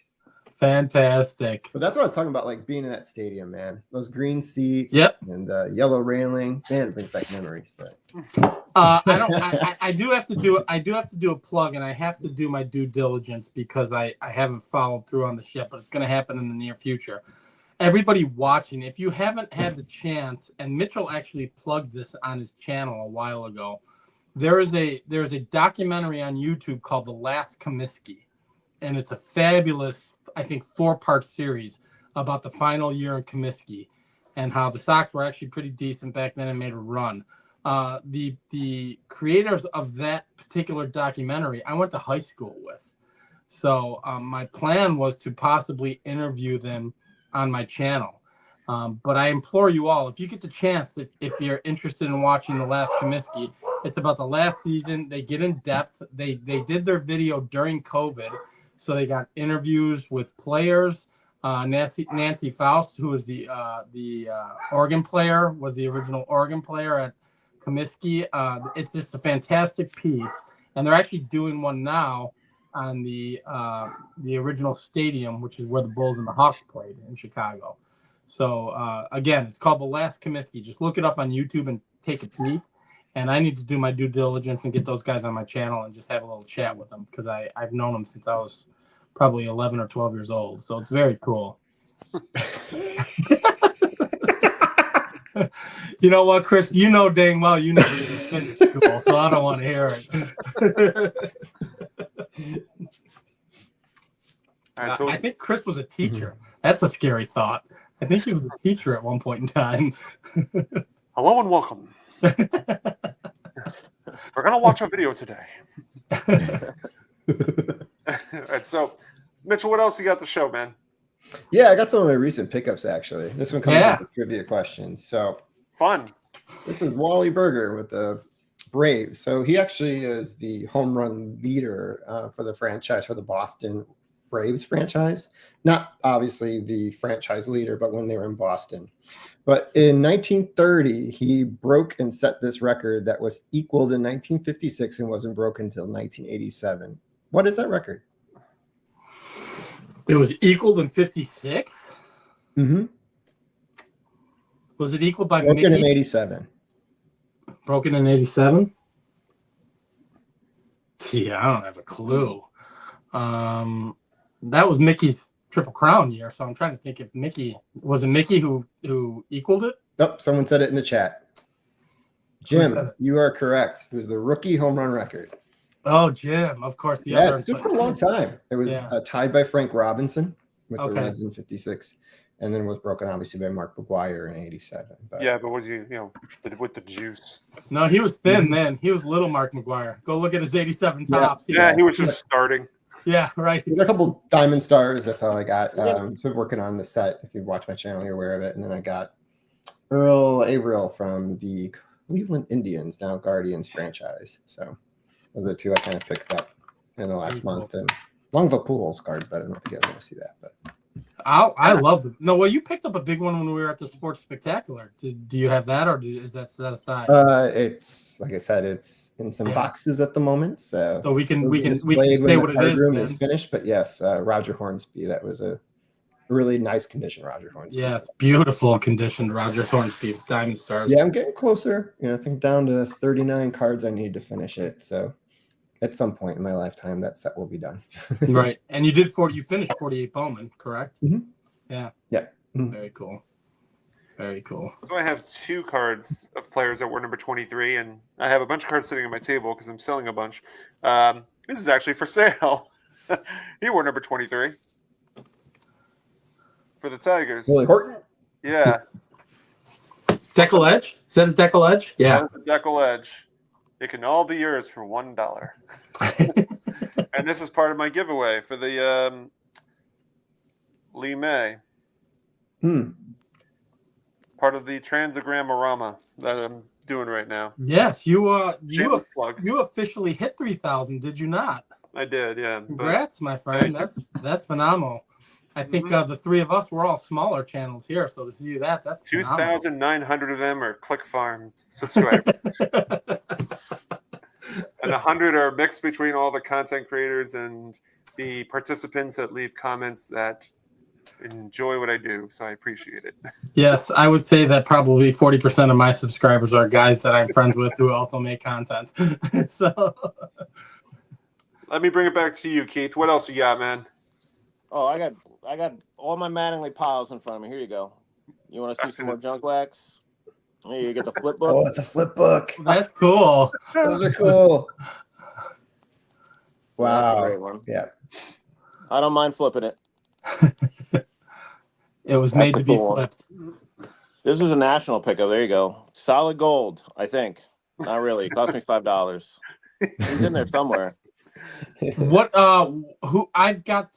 Fantastic. But that's what I was talking about, like being in that stadium, man. Those green seats, yep, and the yellow railing. Man, it brings back memories. But I do have to do a plug, and I have to do my due diligence because I haven't followed through on the shit, but it's going to happen in the near future. Everybody watching, if you haven't had the chance, and Mitchell actually plugged this on his channel a while ago, there's a documentary on YouTube called The Last Comiskey, and it's a fabulous, I think, 4-part series about the final year in Comiskey and how the Sox were actually pretty decent back then and made a run. The creators of that particular documentary, I went to high school with. So my plan was to possibly interview them on my channel. But I implore you all, if you get the chance, if you're interested in watching The Last Comiskey, it's about the last season. They get in depth. They did their video during COVID. So they got interviews with players. Nancy Faust, who is the organ player, was the original organ player at Comiskey. It's just a fantastic piece, and they're actually doing one now on the original stadium, which is where the Bulls and the Hawks played in Chicago. So again, it's called The Last Comiskey. Just look it up on YouTube and take a peek. And I need to do my due diligence and get those guys on my channel and just have a little chat with them because I've known them since I was probably 11 or 12 years old. So it's very cool. You know what, Chris? You know dang well you never even finished school, so I don't want to hear it. All right, so I think Chris was a teacher. That's a scary thought. I think he was a teacher at one point in time. hello and welcome. We're gonna watch a video today. And so, Mitchell, what else you got to show, man? Yeah, I got some of my recent pickups actually. This one comes with trivia questions. So fun. This is Wally Berger with the Braves. So he actually is the home run leader for the franchise, for the Boston Braves franchise. Not obviously the franchise leader, but when they were in Boston. But in 1930, he broke and set this record that was equaled in 1956 and wasn't broken until 1987. What is that record? It was equaled in 56? Mm-hmm. Was it equaled by broken Mickey? in 87? Broken in 87? Yeah, I don't have a clue. That was Mickey's Triple Crown year, so I'm trying to think if Mickey was it Mickey who equaled it? Nope, someone said it in the chat. Jim, you are correct. It was the rookie home run record. Oh, Jim, of course. The other it stood for a long time. It was tied by Frank Robinson with the Reds in 56, and then was broken obviously by Mark McGwire in 87. But. Yeah, but was he, with the juice? No, he was thin then. He was little Mark McGwire. Go look at his 87 tops. Yeah, he was just starting. Yeah, right. There's a couple diamond stars. That's all I got. So working on the set. If you watch my channel, you're aware of it. And then I got Earl Averill from the Cleveland Indians, now Guardians franchise. So those are the two I kind of picked up. in the last Very month. And along with the Pools card, but I don't know if you guys want to see that. But I love them. No, well, you picked up a big one when we were at the Sports Spectacular. Do you have that, or is that set aside? It's like I said, it's in some boxes at the moment, so we can say when what the it card is. room Man. is finished. But yes, Roger Hornsby. That was a really nice condition, Roger Hornsby. Yes, beautiful conditioned Roger Hornsby Diamond Stars. Yeah, I'm getting closer. I think down to 39 cards I need to finish it. So at some point in my lifetime, that set will be done. Right, and you finished 48 Bowman, correct? Mm-hmm. Yeah. Mm-hmm. Very cool. Very cool. So I have 2 cards of players that were number 23, and I have a bunch of cards sitting on my table because I'm selling a bunch. This is actually for sale. He wore number 23 for the Tigers. Willie Horton? Yeah. Deckle Edge? Is that a Deckle Edge? Yeah. That is the Deckle Edge. It can all be yours for $1. And this is part of my giveaway for the Lee May. Part of the Transagramorama that I'm doing right now. Yes, you officially hit 3,000, did you not? I did, yeah. Congrats, my friend. That's phenomenal. I think the 3 of us were all smaller channels here, so to see that's 2,900 of them are Click Farm subscribers. And 100 are mixed between all the content creators and the participants that leave comments that enjoy what I do, so I appreciate it. Yes, I would say that probably 40% of my subscribers are guys that I'm friends with who also make content. So let me bring it back to you, Keith. What else you got, man? Oh, I got all my Mattingly piles in front of me. Here you go. You want to see some more junk wax? Here you get the flip book. Oh, it's a flip book. That's cool. Those are cool. Wow. That's a great one. Yeah. I don't mind flipping it. It was made to be flipped. This was a national pickup. There you go. Solid gold, I think. Not really. It cost me $5. He's in there somewhere. What who I've got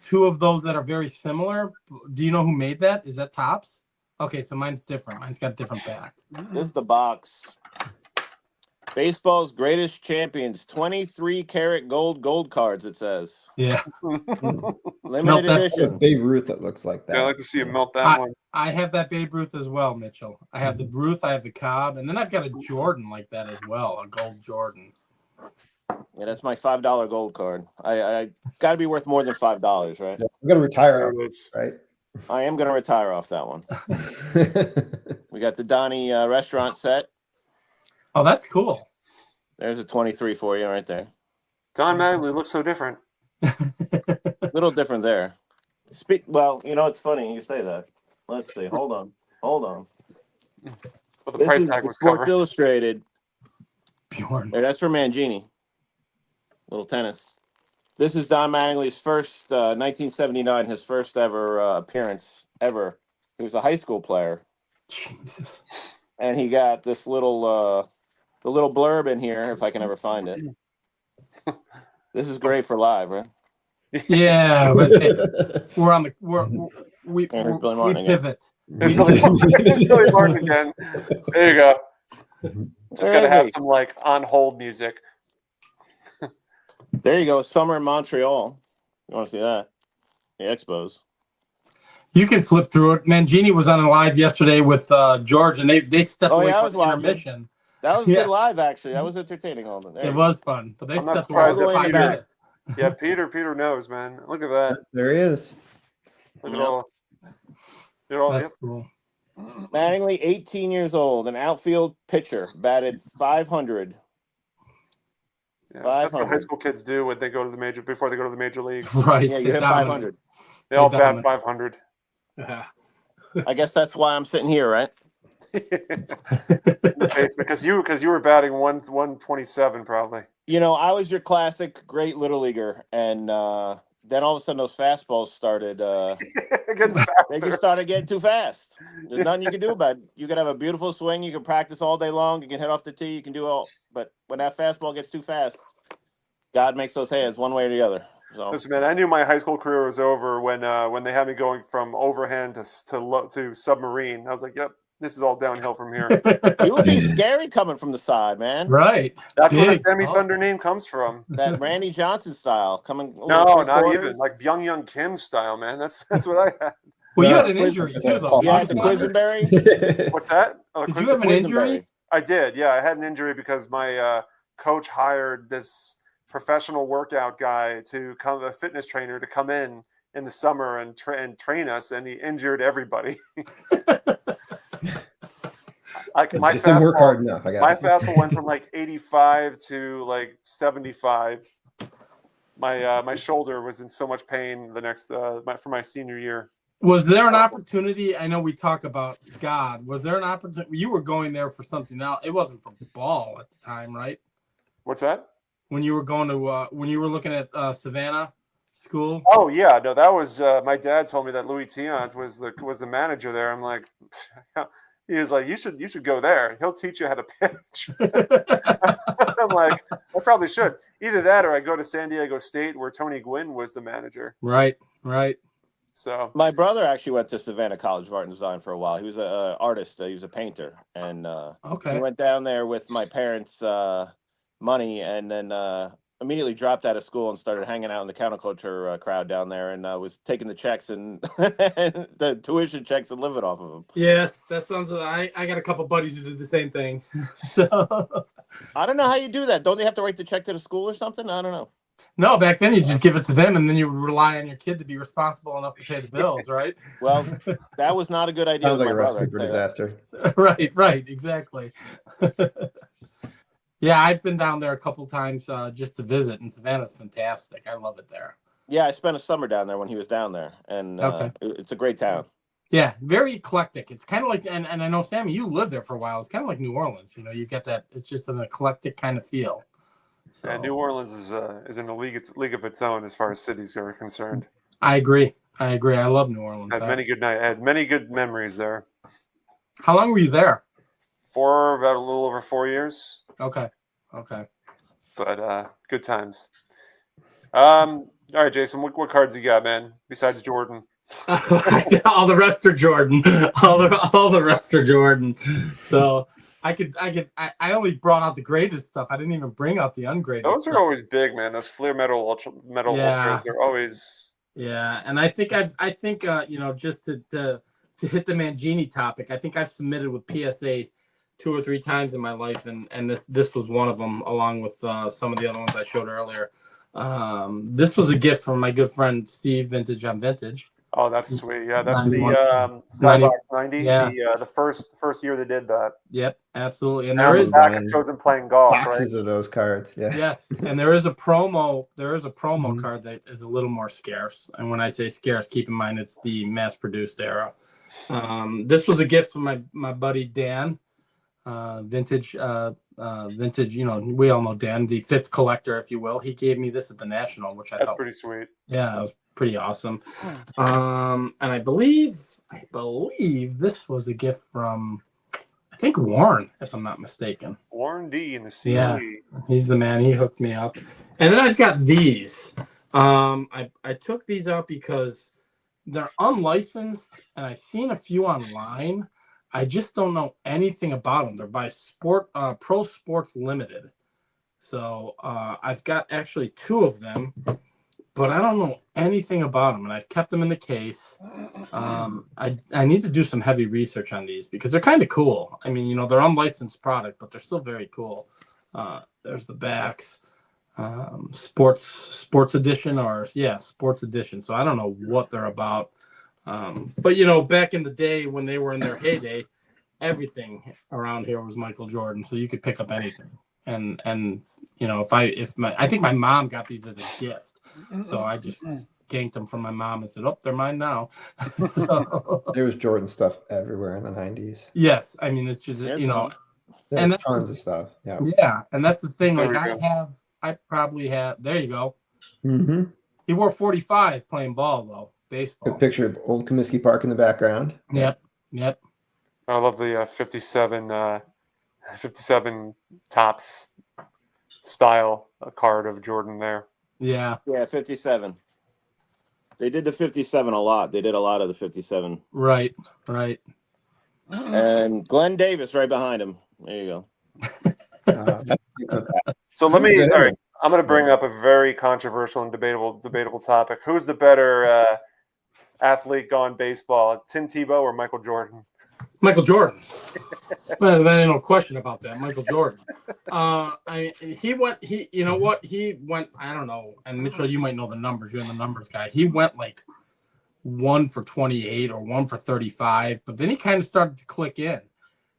2 of those that are very similar. Do you know who made that? Is that Topps? Okay, so mine's different. Mine's got a different back. This is the box. Baseball's greatest champions, 23 karat gold cards, it says. Yeah. Limited edition. Babe Ruth, it looks like that. Yeah, I'd like to see you melt that one. I have that Babe Ruth as well, Mitchell. I have the Ruth, I have the Cobb, and then I've got a Jordan like that as well, a gold Jordan. Yeah, that's my $5 gold card. I got to be worth more than $5, right? Yeah, I'm going to retire, right? I am going to retire off that one. We got the Donnie restaurant set. Oh, that's cool. There's a 23 for you right there. Don Mattingly looks so different. A little different there. Well, it's funny you say that. Let's see. Hold on. Well, the This price is tag the was Sports covered. Illustrated. Bjorn. Hey, that's for Mangini. Little tennis. This is Don Mattingly's first 1979, his first ever appearance ever. He was a high school player. Jesus. And he got this little the little blurb in here, if I can ever find it. This is great for live, right? Yeah, but hey, we pivot. It's Billy Martin again. There you go. Just gotta have some on hold music. There you go. Summer in Montreal. You want to see that? The Expos. You can flip through it. Mangini was on a live yesterday with George, and they stepped away from intermission. That was good live, actually. That was entertaining. It was fun, but they stepped away for 5 minutes. Yeah, Peter knows, man. Look at that. There he is. Look at all. That's cool. Mattingly, 18 years old, an outfield pitcher, batted 500. Yeah, that's what high school kids do when they go to before they go to the major leagues. Right. Yeah, you hit 500. They all bat 500. Yeah. I guess that's why I'm sitting here, right? because you were batting 127 probably. I was your classic great little leaguer, and then all of a sudden those fastballs started. They just started getting too fast. There's nothing you can do about it. You can have a beautiful swing. You can practice all day long. You can hit off the tee. You can do all. But when that fastball gets too fast, God makes those hands one way or the other. So. Listen, man, I knew my high school career was over when they had me going from overhand to submarine. I was like, "Yep, this is all downhill from here. You would be scary coming from the side, man. Right. That's where the Big, Sammy tall. Thunder name comes from. That Randy Johnson style coming. No, not three-quarters. even like Young Kim style, man. That's what I had. Well, you No, had an injury it's too, a though. Paul Yeah, didn't the you? Austin. Quisenberry. What's that? Oh, Did you have an injury? I did. Yeah, I had an injury because my coach hired this professional workout guy to come, a fitness trainer to come in the summer and train us, and he injured everybody. My Just didn't work fastball- hard enough, I guess. My fastball went from like 85 to like 75. My shoulder was in so much pain the next for my senior year. Was there an opportunity? I know we talk about Scott. Was there an opportunity? You were going there for something else. It wasn't for ball at the time, right? What's that? When you were going to when you were looking at Savannah school. Oh yeah, no, that was my dad told me that Louis Tiant was the manager there. I'm like, he was like, you should go there. He'll teach you how to pitch. I'm like, I probably should. Either that or I go to San Diego State where Tony Gwynn was the manager. Right. So My brother actually went to Savannah College of Art and Design for a while. He was an artist. He was a painter, and Okay. he went down there with my parents' money, and then immediately dropped out of school and started hanging out in the counterculture crowd down there, and was taking the checks and the tuition checks and living off of them. Yes, that sounds. I got a couple buddies who did the same thing. So, I don't know how you do that. Don't they have to write the check to the school or something? I don't know. no, back then you just give it to them, and then you rely on your kid to be responsible enough to pay the bills, right? Well, that was not a good idea. Sounds with like a my brother, recipe for I'd say that. disaster. Right, exactly. Yeah, I've been down there a couple times just to visit, and Savannah's fantastic. I love it there. Yeah, I spent a summer down there when he was down there, and Okay. It's a great town. Yeah, very eclectic. It's kind of like, and I know, Sammy, you lived there for a while. It's kind of like New Orleans. You know, you get that. It's just an eclectic kind of feel. So yeah, New Orleans is in a league of its own as far as cities are concerned. I agree. I love New Orleans. I had many good memories there. How long were you there? For about a little over 4 years. Okay. But good times. All right, Jason, what cards you got, man? Besides Jordan. All the rest are Jordan. All the rest are Jordan. So I only brought out the greatest stuff. I didn't even bring out the ungraded. Those stuff. are always big, man. Those Fleer metal ultras are always. Yeah, and I think you know, just to hit the Mangini topic, I think I've submitted with PSA 2 or 3 times in my life, and this was one of them, along with some of the other ones I showed earlier. This was a gift from my good friend Steve, Vintage on Vintage. Oh, that's sweet. Yeah, that's 91. the Skybox 90. Yeah. The first year they did that. Yep, absolutely. And That there was is Back it shows them playing golf, Boxes right? of those cards. Yeah. yes, and there is a promo. There is a promo Mhm. card that is a little more scarce. And when I say scarce, keep in mind it's the mass-produced era. This was a gift from my buddy Dan, Vintage. Vintage. You know, we all know Dan, the 5th collector, if you will. He gave me this at the National, which I That's thought, pretty sweet. yeah, it was pretty awesome. And I believe this was a gift from, I think, Warren, if I'm not mistaken. Warren D in the CE. Yeah. He's the man. He hooked me up. And then I've got these. I took these out because they're unlicensed, and I've seen a few online. I just don't know anything about them. They're by Pro Sports Limited. So I've got actually 2 of them, but I don't know anything about them, and I've kept them in the case. I need to do some heavy research on these because they're kind of cool. I mean, you know, they're unlicensed product, but they're still very cool. There's the backs. Sports edition, sports edition. So I don't know what they're about. But you know, back in the day when they were in their heyday, everything around here was Michael Jordan, so you could pick up anything. And you know, I think my mom got these as a gift, so I just ganked them from my mom and said, "Oh, they're mine now." So, There was Jordan stuff everywhere in the 90s. yes, I mean it's just you know, There's And tons of stuff. Yeah. yeah, and that's the thing. There Like we go. I probably have. There you go. Mm-hmm. He wore 45 playing ball though, baseball. Good picture of old Comiskey Park in the background. Yep. I love the 57 tops style card of Jordan there. Yeah. Yeah, 57. They did the 57 a lot. They did a lot of the 57. Right. And Glenn Davis right behind him. There you go. So let me. All right, I'm going to bring up a very controversial and debatable topic. Who's the better athlete gone baseball, Tim Tebow or Michael Jordan? Michael Jordan. Well, there ain't no question about that. Michael Jordan. He went. You know what? He went. I don't know. And Mitchell, you might know the numbers. You're the numbers guy. He went like 1 for 28 or 1 for 35, but then he kind of started to click in,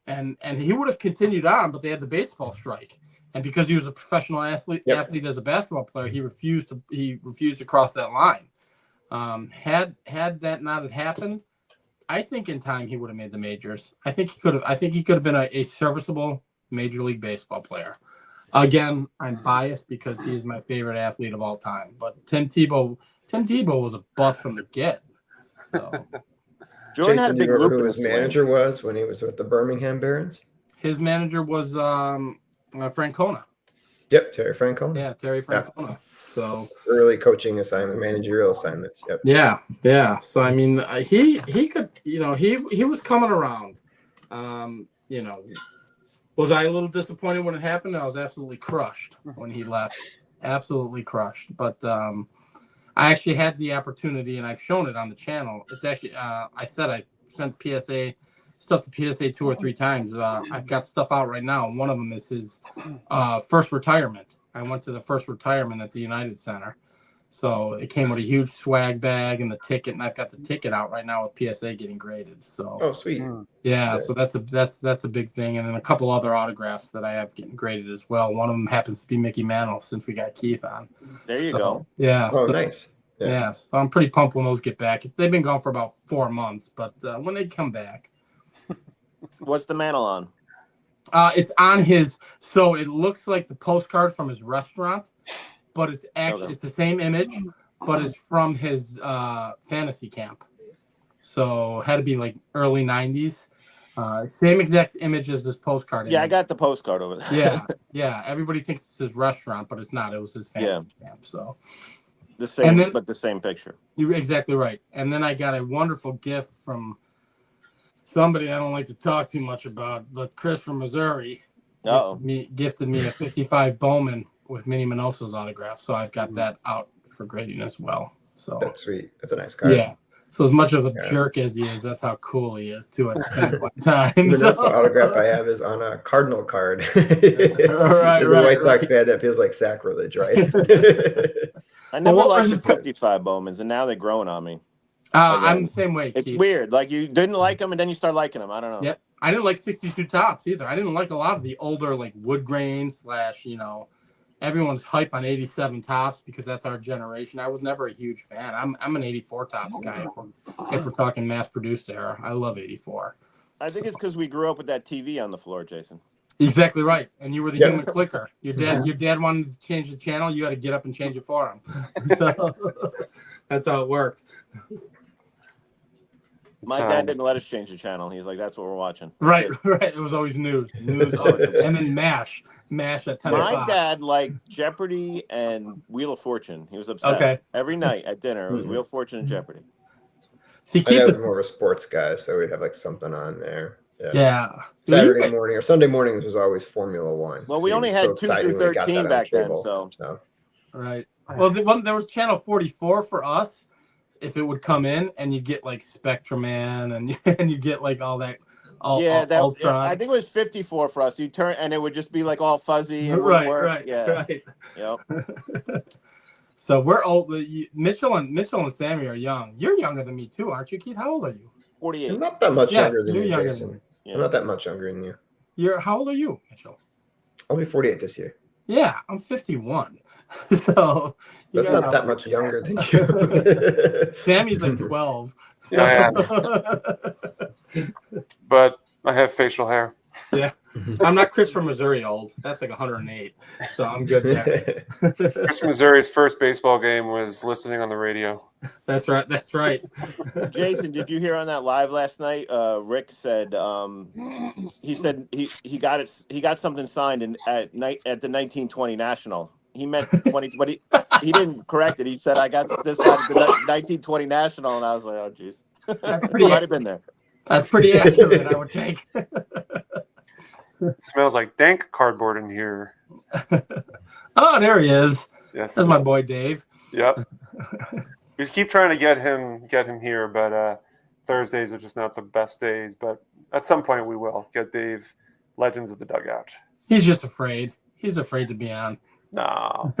and he would have continued on, but they had the baseball strike, and because he was a professional athlete as a basketball player, he refused to cross that line. Had that not have happened, I think in time he would have made the majors. I think he could have been a serviceable Major League Baseball player. Again, I'm biased because he is my favorite athlete of all time. But Tim Tebow was a bust from the get. So Jordan had a Jason, do big you remember loop who in his his swing. manager was when he was with the Birmingham Barons? his manager was Francona. Yep, Terry Francona. Yeah, Terry Francona. So Early coaching assignment, managerial assignments. Yep. yeah. So I mean, he could, he was coming around. Was I a little disappointed when it happened? I was absolutely crushed when he left. Absolutely crushed. But I actually had the opportunity, and I've shown it on the channel. It's actually, I sent PSA stuff to PSA 2 or 3 times. I've got stuff out right now. One of them is his first retirement. I went to the first retirement at the United Center. So it came with a huge swag bag and the ticket, and I've got the ticket out right now with PSA getting graded. So Oh, sweet. yeah, so that's a big thing, and then a couple other autographs that I have getting graded as well. One of them happens to be Mickey Mantle, since we got Keith on. There you go. Yeah. Oh, nice. Yeah. So I'm pretty pumped when those get back. They've been gone for about 4 months, but when they come back, What's the mantle on? it's on his. So it looks like the postcard from his restaurant, but it's actually it's the same image, but it's from his fantasy camp. So had to be like early 90s. Same exact image as this postcard. Yeah, I got the postcard of it. yeah. Everybody thinks it's his restaurant, but it's not. It was his fantasy camp. So the same, but the same picture. You're exactly right. And then I got a wonderful gift from somebody I don't like to talk too much about, but Chris from Missouri gifted me a 55 Bowman with Minnie Minoso's autograph. So I've got that out for grading as well. So that's sweet. That's a nice card. Yeah. So as much of a jerk as he is, that's how cool he is too at the same time. The autograph I have is on a Cardinal card. Right. As a White Sox fan, that feels like sacrilege, right? I never liked the 55 Bowmans, and now they're growing on me. I'm the same way. It's weird. Like you didn't like them, and then you start liking them. I don't know. Yep. I didn't like 62 tops either. I didn't like a lot of the older like wood grain / everyone's hype on 87 tops because that's our generation. I was never a huge fan. I'm an 84 tops guy if we're talking mass produced era. I love 84. I think it's because we grew up with that TV on the floor, Jason. Exactly right. And you were the human clicker. Your dad wanted to change the channel. You had to get up and change it for him. So that's how it worked. My dad didn't let us change the channel. He's like, that's what we're watching. Right. It was always news. And then MASH at 10 My dad liked Jeopardy and Wheel of Fortune. He was obsessed. Okay. Every night at dinner, it was Wheel of Fortune and Jeopardy. My dad was more of a sports guy, so we'd have like something on there. Yeah. Saturday morning or Sunday mornings was always Formula One. Well, we only had 2 through 13 back then, so. Right. Well, there was channel 44 for us. If it would come in, and you get like Spectrum Man, and you get like all that. Ultron. I think it was 54 for us. You turn, and it would just be like all fuzzy. And Right. Yep. So we're old. Mitchell and Sammy are young. You're younger than me too, aren't you, Keith? How old are you? 48. I'm not that much younger than you, younger Jason. I'm not that much younger than you. How old are you, Mitchell? I'll be 48 this year. Yeah, I'm 51. So that's not that much younger than you. Sammy's like 12. Yeah, but I have facial hair. Yeah, I'm not Chris from Missouri old. That's like 108. So I'm good there. Chris from Missouri's first baseball game was listening on the radio. That's right. Jason, did you hear on that live last night? Rick said he said he got something signed at the 1920 National. He meant 20, but he didn't correct it. He said, "I got this signed at the 1920 National," and I was like, "Oh, geez." He might have been there. That's pretty accurate, I would think. It smells like dank cardboard in here. Oh, there he is. Yes. That's my boy Dave. Yep. We keep trying to get him here, but Thursdays are just not the best days. But at some point we will get Dave, Legends of the Dugout. He's just afraid. He's afraid to be on. No.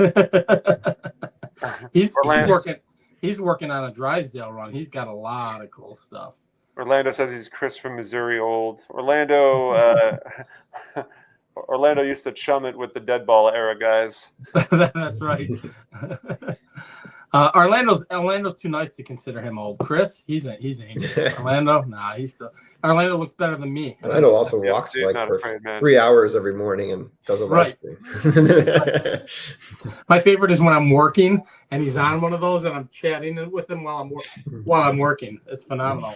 he's working. He's working on a Drysdale run. He's got a lot of cool stuff. Orlando says he's Chris from Missouri old. Orlando used to chum it with the dead ball era guys. That's right. Orlando's too nice to consider him old. Chris, he's ancient. Orlando, nah, Orlando looks better than me. Orlando also walks for like afraid, 3 hours every morning and does a live stream. My favorite is when I'm working and he's on one of those and I'm chatting with him while I'm working. It's phenomenal.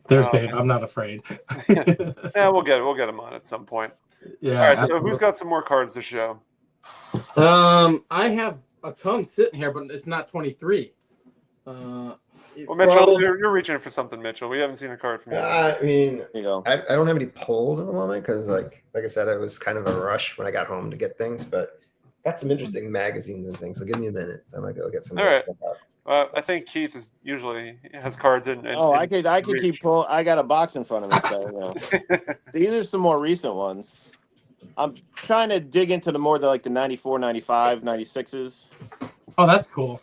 There's Dave. I'm not afraid. Yeah, we'll get him on at some point. Yeah. All right. So who's got some more cards to show? I have a ton sitting here, but it's not 23. Well, Mitchell, you're reaching for something, Mitchell. We haven't seen a card from you. I mean, There you go. I don't have any pulled at the moment because, like I said, it was kind of a rush when I got home to get things. But got some interesting magazines and things. So give me a minute. I might be able to get some All right. stuff out. I think Keith has cards in. I could keep pulling. I got a box in front of me. So, these are some more recent ones. I'm trying to dig into the 94, 95, 96s. Oh, that's cool.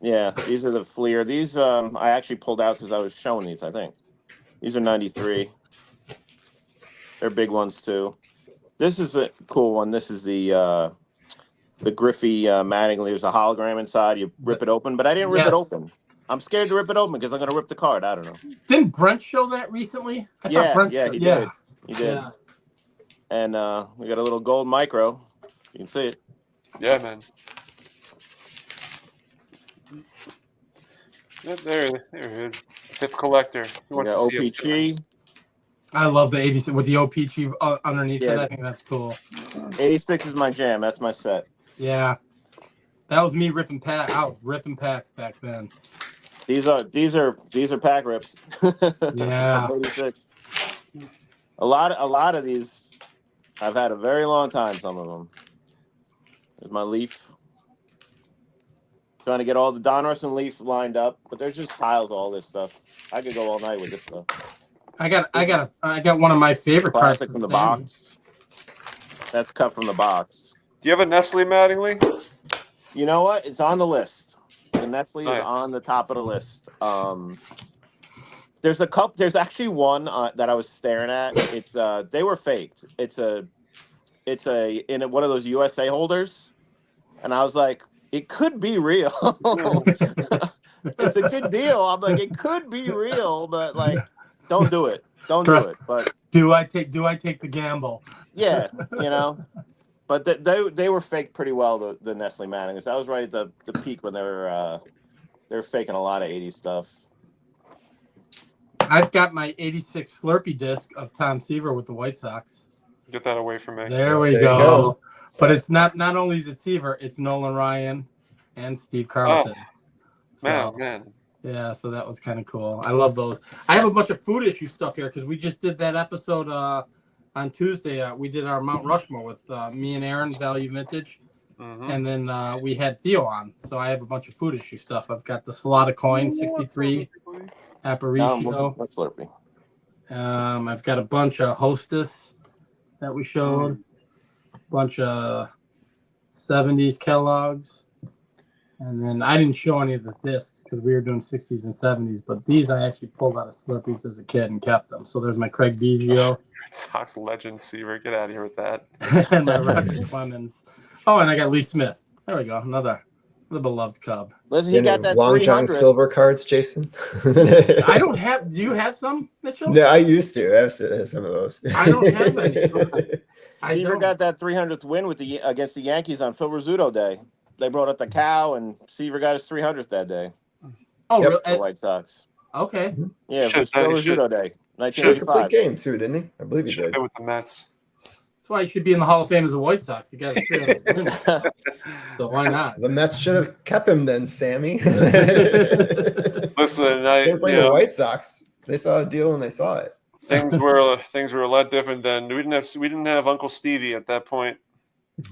Yeah, these are the Fleer. These I actually pulled out because I was showing these, I think. These are 93. They're big ones too. This is a cool one. This is the Griffey Mattinglys. There's a hologram inside. You rip it open, but I didn't rip it open. I'm scared to rip it open because I'm going to rip the card. I don't know. Didn't Brent show that recently? He did. He did. Yeah. And we got a little gold micro. You can see it. Yeah, man. There it is. Fifth collector. He wants to see us tonight. OPG. I love the 86 with the OPG underneath it. I think that's cool. 86 is my jam. That's my set. Yeah. That was me ripping packs. I was ripping packs back then. These are pack ripped. Yeah. 86. A lot of these I've had a very long time, some of them. There's my Leaf. Trying to get all the Donruss Leaf lined up, but there's just piles of all this stuff. I could go all night with this stuff. I got one of my favorite cards Classic from the box. That's cut from the box. Do you have a Nestle Mattingly? You know what? It's on the list. The Nestle Nice. is on the top of the list. There's a couple. There's actually one that I was staring at. It's they were faked. It's in one of those USA holders, and I was like, it could be real. It's a good deal. I'm like, it could be real, but like, don't do it. Don't do it. But do I take the gamble? Yeah, But they were faked pretty well. The Nestle Mattinglys. I was right at the peak when they were faking a lot of '80s stuff. I've got my 86 Slurpee disc of Tom Seaver with the White Sox. Get that away from me. There we go. But it's not only is it Seaver, it's Nolan Ryan and Steve Carlton. Man. Yeah, so that was kind of cool. I love those. I have a bunch of food issue stuff here because we just did that episode on Tuesday. We did our Mount Rushmore with me and Aaron, Value Vintage. Mm-hmm. And then we had Theo on. So I have a bunch of food issue stuff. I've got the Salada Coin, 63, Aparicio. That's Slurpee. I've got a bunch of Hostess that we showed. A bunch of 70s Kellogg's. And then I didn't show any of the discs because we were doing 60s and 70s. But these I actually pulled out of Slurpees as a kid and kept them. So there's my Craig Biggio. Red Sox legend Seaver. Get out of here with that. And my Roger Clemens. Oh, and I got Lee Smith. There we go. Another beloved Cub. Listen, he got that Long John Silver cards, Jason. I don't have. Do you have some, Mitchell? No, I used to. I have some of those. I don't have any. Seaver got that 300th win against the Yankees on Phil Rizzuto Day. They brought up the cow, and Seaver got his 300th that day. Oh, yep. really? The White Sox. Okay. Yeah, it was Phil Rizzuto Day, Should have 1985. complete game too, didn't he? I believe he did. With the Mets. That's why he should be in the Hall of Fame as the White Sox. He got a so why not? The Mets should have kept him then, Sammy. Listen, They're playing the White Sox. They saw a deal when they saw it. things were a lot different then. We didn't have Uncle Stevie at that point.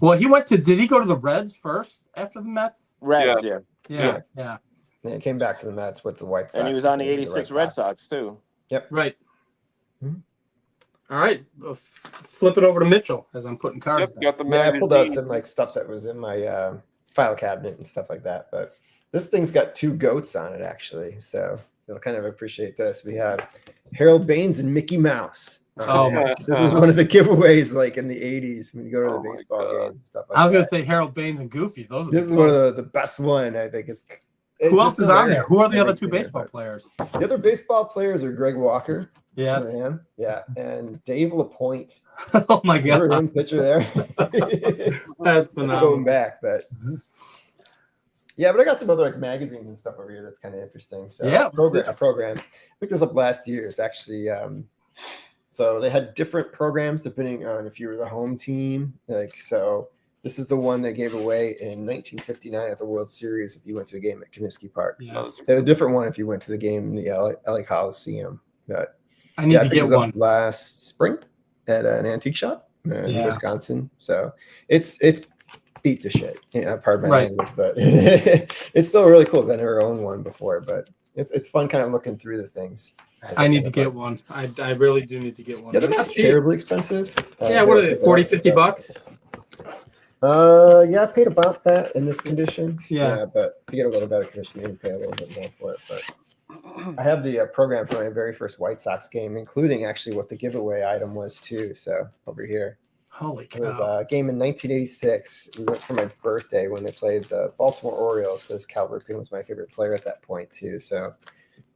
Well, did he go to the Reds first after the Mets? Reds, Yeah. Yeah. And he came back to the Mets with the White Sox. And he was on the 86 Red Sox, too. Yep. Right. Mm-hmm. All right. Flip it over to Mitchell as I'm putting cards down. Got the I pulled out magazine. some stuff that was in my file cabinet and stuff like that. But this thing's got 2 goats on it, actually. So you'll kind of appreciate this. We have Harold Baines and Mickey Mouse. Oh, my This was one of the giveaways like in the 80s when you go to the my baseball God. games and stuff like I was that. going to say Harold Baines and Goofy. This is one of the best one, I think. Who else is on there? Who are the other 2 everything, baseball but players? The other baseball players are Greg Walker. Yes. Ram, yeah, and Dave LaPointe. Oh, my Remember God. him picture there? That's Going phenomenal. back, but yeah, but I got some other like magazines and stuff over here that's kind of interesting. So Yeah. a program. I picked this up last year. It's actually so they had different programs depending on if you were the home team. Like so, this is the one they gave away in 1959 at the World Series if you went to a game at Comiskey Park. Yes. They had a different one if you went to the game in the LA Coliseum. But I need to picked get this up one. last spring at an antique shop in Yeah. Wisconsin. So it's beat to shit. Pardon my Right. language, but it's still really cool. 'Cause I never owned one before, but it's fun kind of looking through the things. I need to get one. I really do need to get one. Yeah, they're not terribly expensive. Yeah, what are they? 40, 50 bucks? Yeah, I paid about that in this condition. Yeah. But to get a little better condition, you can pay a little bit more for it. But I have the program for my very first White Sox game, including actually what the giveaway item was too. So over here, Holy it was cow. a game in 1986. We went for my birthday when they played the Baltimore Orioles because Cal Ripken was my favorite player at that point too. So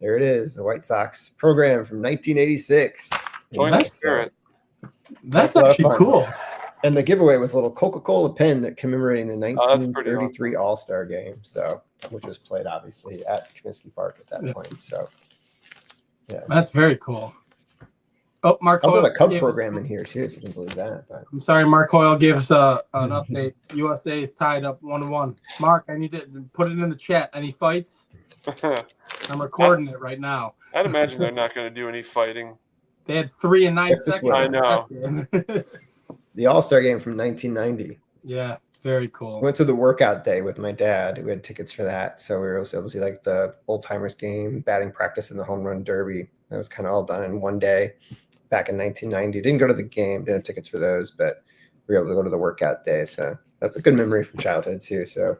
there it is, the White Sox program from 1986. Join That's the spirit. That's a lot of actually fun. cool. And the giveaway was a little Coca-Cola pen that commemorating the Oh, that's pretty 1933 All-Star game. So, which was played obviously at Comiskey Park at that point. So, yeah. That's very cool. Oh, Mark Also, Hoyle a Cub gave- program in here too, if you can believe that. But I'm sorry, Mark Hoyle gave us an update. USA is tied up 1-1. Mark, I need to put it in the chat. Any fights? I'm recording it right now. I'd imagine they're not going to do any fighting. They had 3 and 9 Check this seconds. one. I know. Game. the All-Star game from 1990. Yeah, very I cool. went to the workout day with my dad. We had tickets for that, so we were able to see like the old timers game, batting practice, and the home run derby. That was kind of all done in one day back in 1990. Didn't go to the game, didn't have tickets for those, but we were able to go to the workout day. So that's a good memory from childhood too. So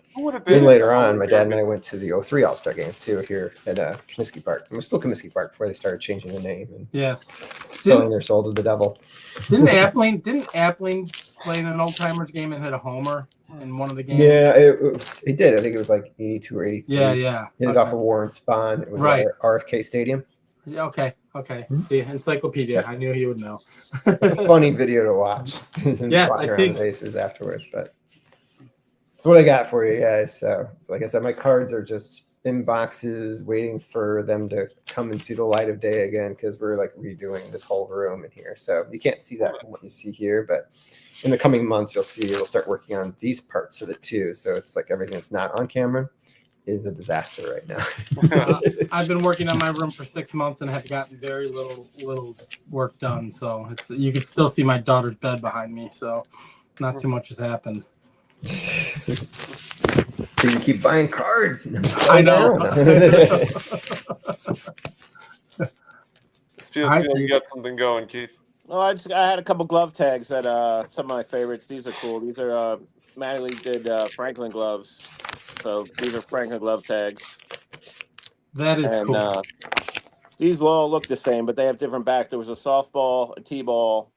then later on, my dad and I went to the 03 All-Star game too here at Comiskey Park. It was still Comiskey Park before they started changing the name and Yes. selling their soul to the devil. Didn't Appling play in an old timers game and hit a homer in one of the games? Yeah, he did. I think it was like 82 or 83. Yeah. Hit it off of Warren Spahn. It was Right. at RFK Stadium. Yeah, okay. The encyclopedia. Yeah. I knew he would know. It's a funny video to watch. And Yes, flying I around think- the bases afterwards, but that's what I got for you guys. So like I said, my cards are just in boxes waiting for them to come and see the light of day again because we're like redoing this whole room in here. So you can't see that from what you see here, but in the coming months, you'll see we'll start working on these parts of it too. So it's like everything that's not on camera is a disaster right now. I've been working on my room for 6 months and have gotten very little work done. So you can still see my daughter's bed behind me. So not too much has happened. So you keep buying cards. I know. Feel you got something going, Keith. No, I had a couple glove tags that some of my favorites. These are cool. These are Mattinglys did Franklin gloves, so these are Franklin glove tags. That is And cool. these all look the same, but they have different back. There was a softball, a t-ball,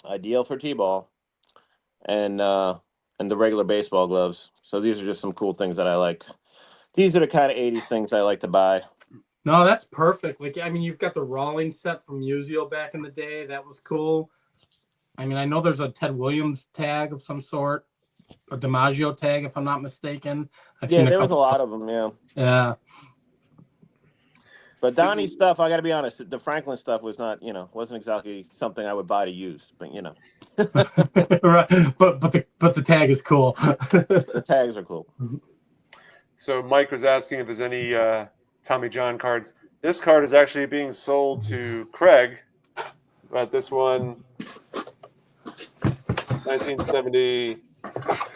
ideal for t-ball, and the regular baseball gloves. So these are just some cool things that I like. These are the kind of 80s things I like to buy. No, that's perfect. Like, I mean, you've got the Rawlings set from Musial back in the day. That was cool. I mean, I know there's a Ted Williams tag of some sort, a DiMaggio tag, if I'm not mistaken. I've Yeah, seen there was a couple. lot of them, yeah. Yeah. But Donnie's stuff, I got to be honest, the Franklin stuff was not, wasn't exactly something I would buy to use. But Right. But the tag is cool. The tags are cool. So Mike was asking if there's any Tommy John cards. This card is actually being sold to Craig, but this one, 1970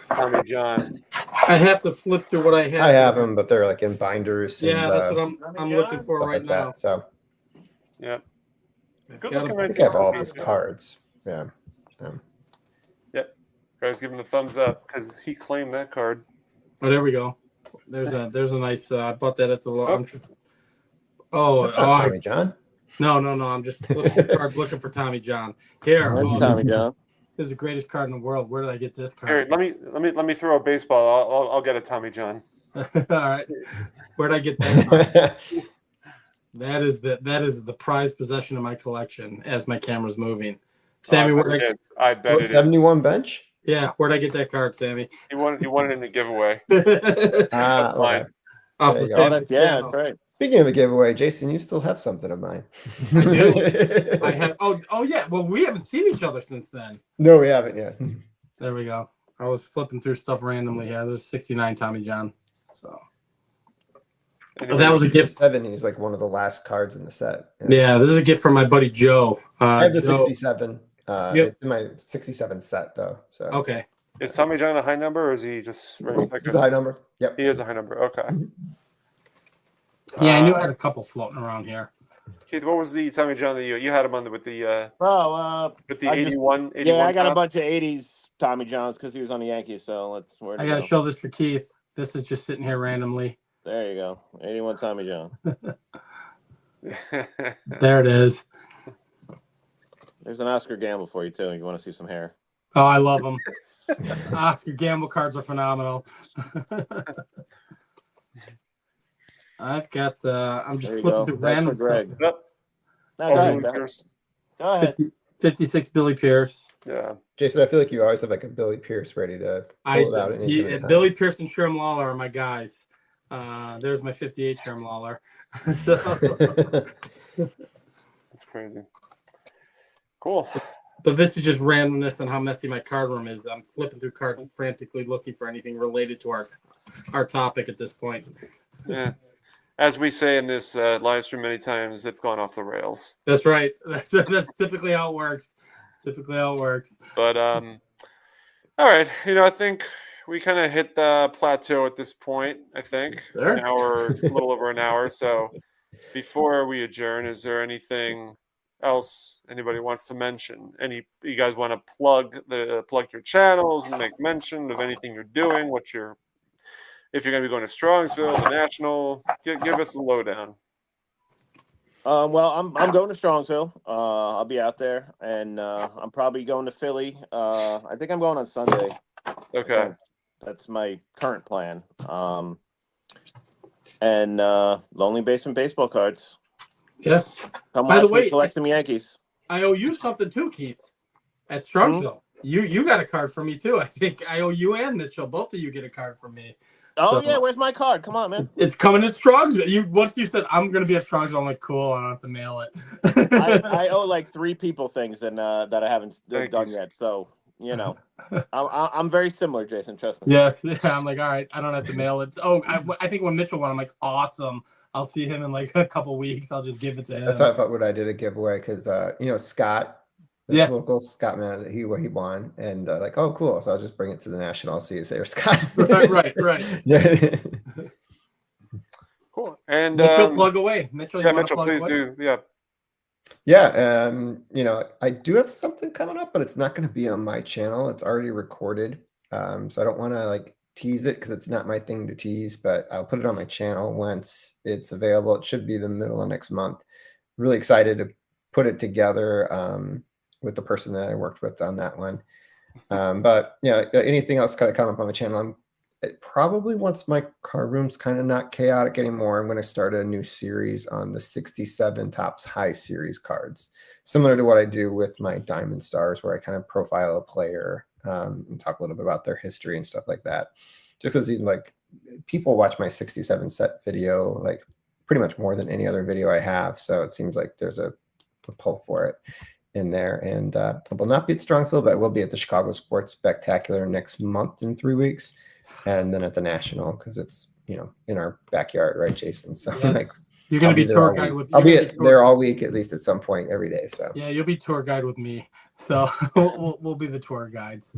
Tommy John. I have to flip through what I have. I have them, but they're like in binders. Yeah, and, that's what I'm looking for stuff right like now. that. So Yeah. Good Got looking I a- think I have all these cards. Yeah. Yep. Craig's giving a thumbs up because he claimed that card. Oh, there we go. There's a nice. I bought that at the. That's not Tommy John. No. I'm just flipping through cards looking for Tommy John. Here, Tommy John. this is the greatest card in the world. Where did I get this Here, card? let me throw a baseball. I'll get a Tommy John. All right. Where'd I get that card? That is the prized possession of my collection as my camera's moving. Sammy, I bet it is. 71 bench. Yeah, where'd I get that card, Sammy? He wanted in the giveaway. Ah, Mine. okay. Off There the you go. Sammy Yeah, channel. that's right. Speaking of a giveaway, Jason, you still have something of mine. I do. I have. Oh yeah. Well, we haven't seen each other since then. No, we haven't yet. There we go. I was flipping through stuff randomly here. There's 69 Tommy John. So Anyway, that was a gift. 70 is like one of the last cards in the set. Yeah, this is a gift from my buddy Joe. I have the Joe- 67. Yep. It's in my 67 set though. So Okay. is Tommy John a high number or is he just it's a high number. Yep. He is a high number. Okay. Yeah, I knew I had a couple floating around here. Keith, what was the Tommy John that you had him on with the with the I just- 81? Yeah, I got a top? bunch of 80s Tommy Johns because he was on the Yankees. So let's. I got to show this for Keith. This is just sitting here randomly. There you go. 81 Tommy John. There it is. There's an Oscar Gamble for you too. If you want to see some hair. Oh, I love them. Oscar Gamble cards are phenomenal. I've got. I'm just There you flipping go. through That's random for Greg. stuff. Yep. No, go ahead. Go ahead. 56 Billy Pierce. Yeah. Jason, I feel like you always have like a Billy Pierce ready to pull it out. At any given time. Billy Pierce and Sherm Lawler are my guys. There's my 58 Sherm Lawler. That's crazy. Cool. But this is just randomness and how messy my card room is. I'm flipping through cards frantically looking for anything related to our topic at this point. Yeah. As we say in this live stream many times, it's gone off the rails. That's right. That's typically how it works. But all right, I think we kind of hit the plateau at this point. I think Sure. an hour, a little over an hour. So before we adjourn, is there anything else anybody wants to mention? You guys want to plug your channels and make mention of anything you're doing? If you're going to be going to Strongsville, the National, give us a lowdown. Well, I'm going to Strongsville. I'll be out there, and I'm probably going to Philly. I think I'm going on Sunday. Okay. That's my current plan. And Lonely Basement baseball cards. Yes. Come By watch the way, me collect some Yankees. I owe you something too, Keith. At Strongsville. You got a card from me too. I think I owe you and Mitchell. Both of you get a card from me. Oh, So- yeah, where's my card? Come on, man. It's coming to Strongsville. Once you said I'm gonna be at Strongsville, I'm like, cool. I don't have to mail it. I owe like 3 people things and that I haven't Thank done you. yet. So, I'm very similar, Jason. Trust me. Yes, yeah, I'm like, all right, I don't have to mail it. Oh, I think when Mitchell went, I'm like, awesome. I'll see him in like a couple weeks. I'll just give it to him. That's what I thought what I did a giveaway because Scott, this Yes. local Scott man, he won, and like, oh cool, so I'll just bring it to the National. I'll see you there, Scott. right. Yeah. Cool. And Mitchell, plug away. Mitchell, you yeah, wanna Mitchell, plug please away? do. Yeah. Yeah, I do have something coming up, but it's not going to be on my channel. It's already recorded, so I don't want to like tease it because it's not my thing to tease. But I'll put it on my channel once it's available. It should be the middle of next month. Really excited to put it together with the person that I worked with on that one. But yeah, anything else kind of come up on my channel, probably once my card room's kind of not chaotic anymore, I'm going to start a new series on the 67 Topps High Series cards, similar to what I do with my Diamond Stars, where I kind of profile a player and talk a little bit about their history and stuff like that. Just because like people watch my 67 set video like pretty much more than any other video I have. So it seems like there's a pull for it in there. And I will not be at Strongfield, but I will be at the Chicago Sports Spectacular next month in 3 weeks. And then at the National, because it's, in our backyard, right, Jason? So Yes. like, You're going to be tour guide with. I'll be there all week, at least at some point every day. So yeah, you'll be tour guide with me. So we'll be the tour guides.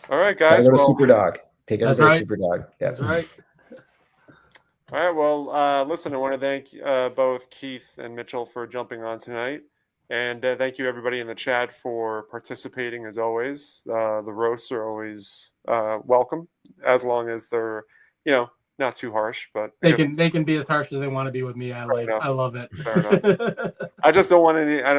All right, guys. Gotta go to Super Dog. Take everybody right. to Super Dog. Yeah. That's right. All right. Well, listen, I want to thank both Keith and Mitchell for jumping on tonight. And thank you, everybody in the chat, for participating, as always. The roasts are always welcome, as long as they're, not too harsh. But they can be as harsh as they want to be with me. I love it. Fair enough. I just don't want any. I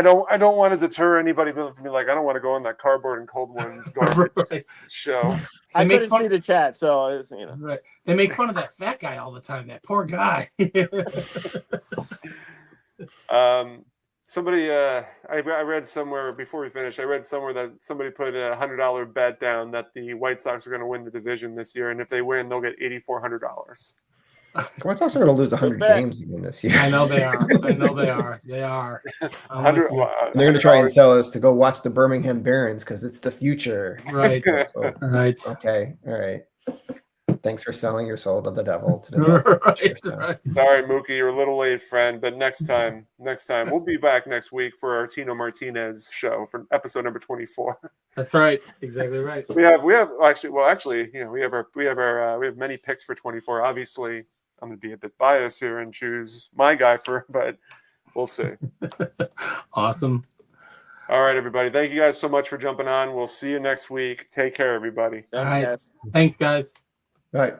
don't. I don't want to deter anybody from being like, I don't want to go on that cardboard and cold one right. show. I couldn't see the chat, so it's, Right. They make fun of that fat guy all the time. That poor guy. Somebody, I read somewhere before we finish. I read somewhere that somebody put a $100 bet down that the White Sox are going to win the division this year, and if they win, they'll get $8,400. The White Sox are going to lose 100 games again this year. I know they are. They are. They're going to try and sell us to go watch the Birmingham Barons because it's the future. Right. So, right. Okay. All right. Thanks for selling your soul to the devil. Right. Sorry, Mookie, you're a little late, friend. But next time, we'll be back next week for our Tino Martinez show for episode number 24. That's right. Exactly right. We have we have many picks for 24. Obviously, I'm going to be a bit biased here and choose my guy but we'll see. Awesome. All right, everybody. Thank you guys so much for jumping on. We'll see you next week. Take care, everybody. All right. Thanks, guys. All right.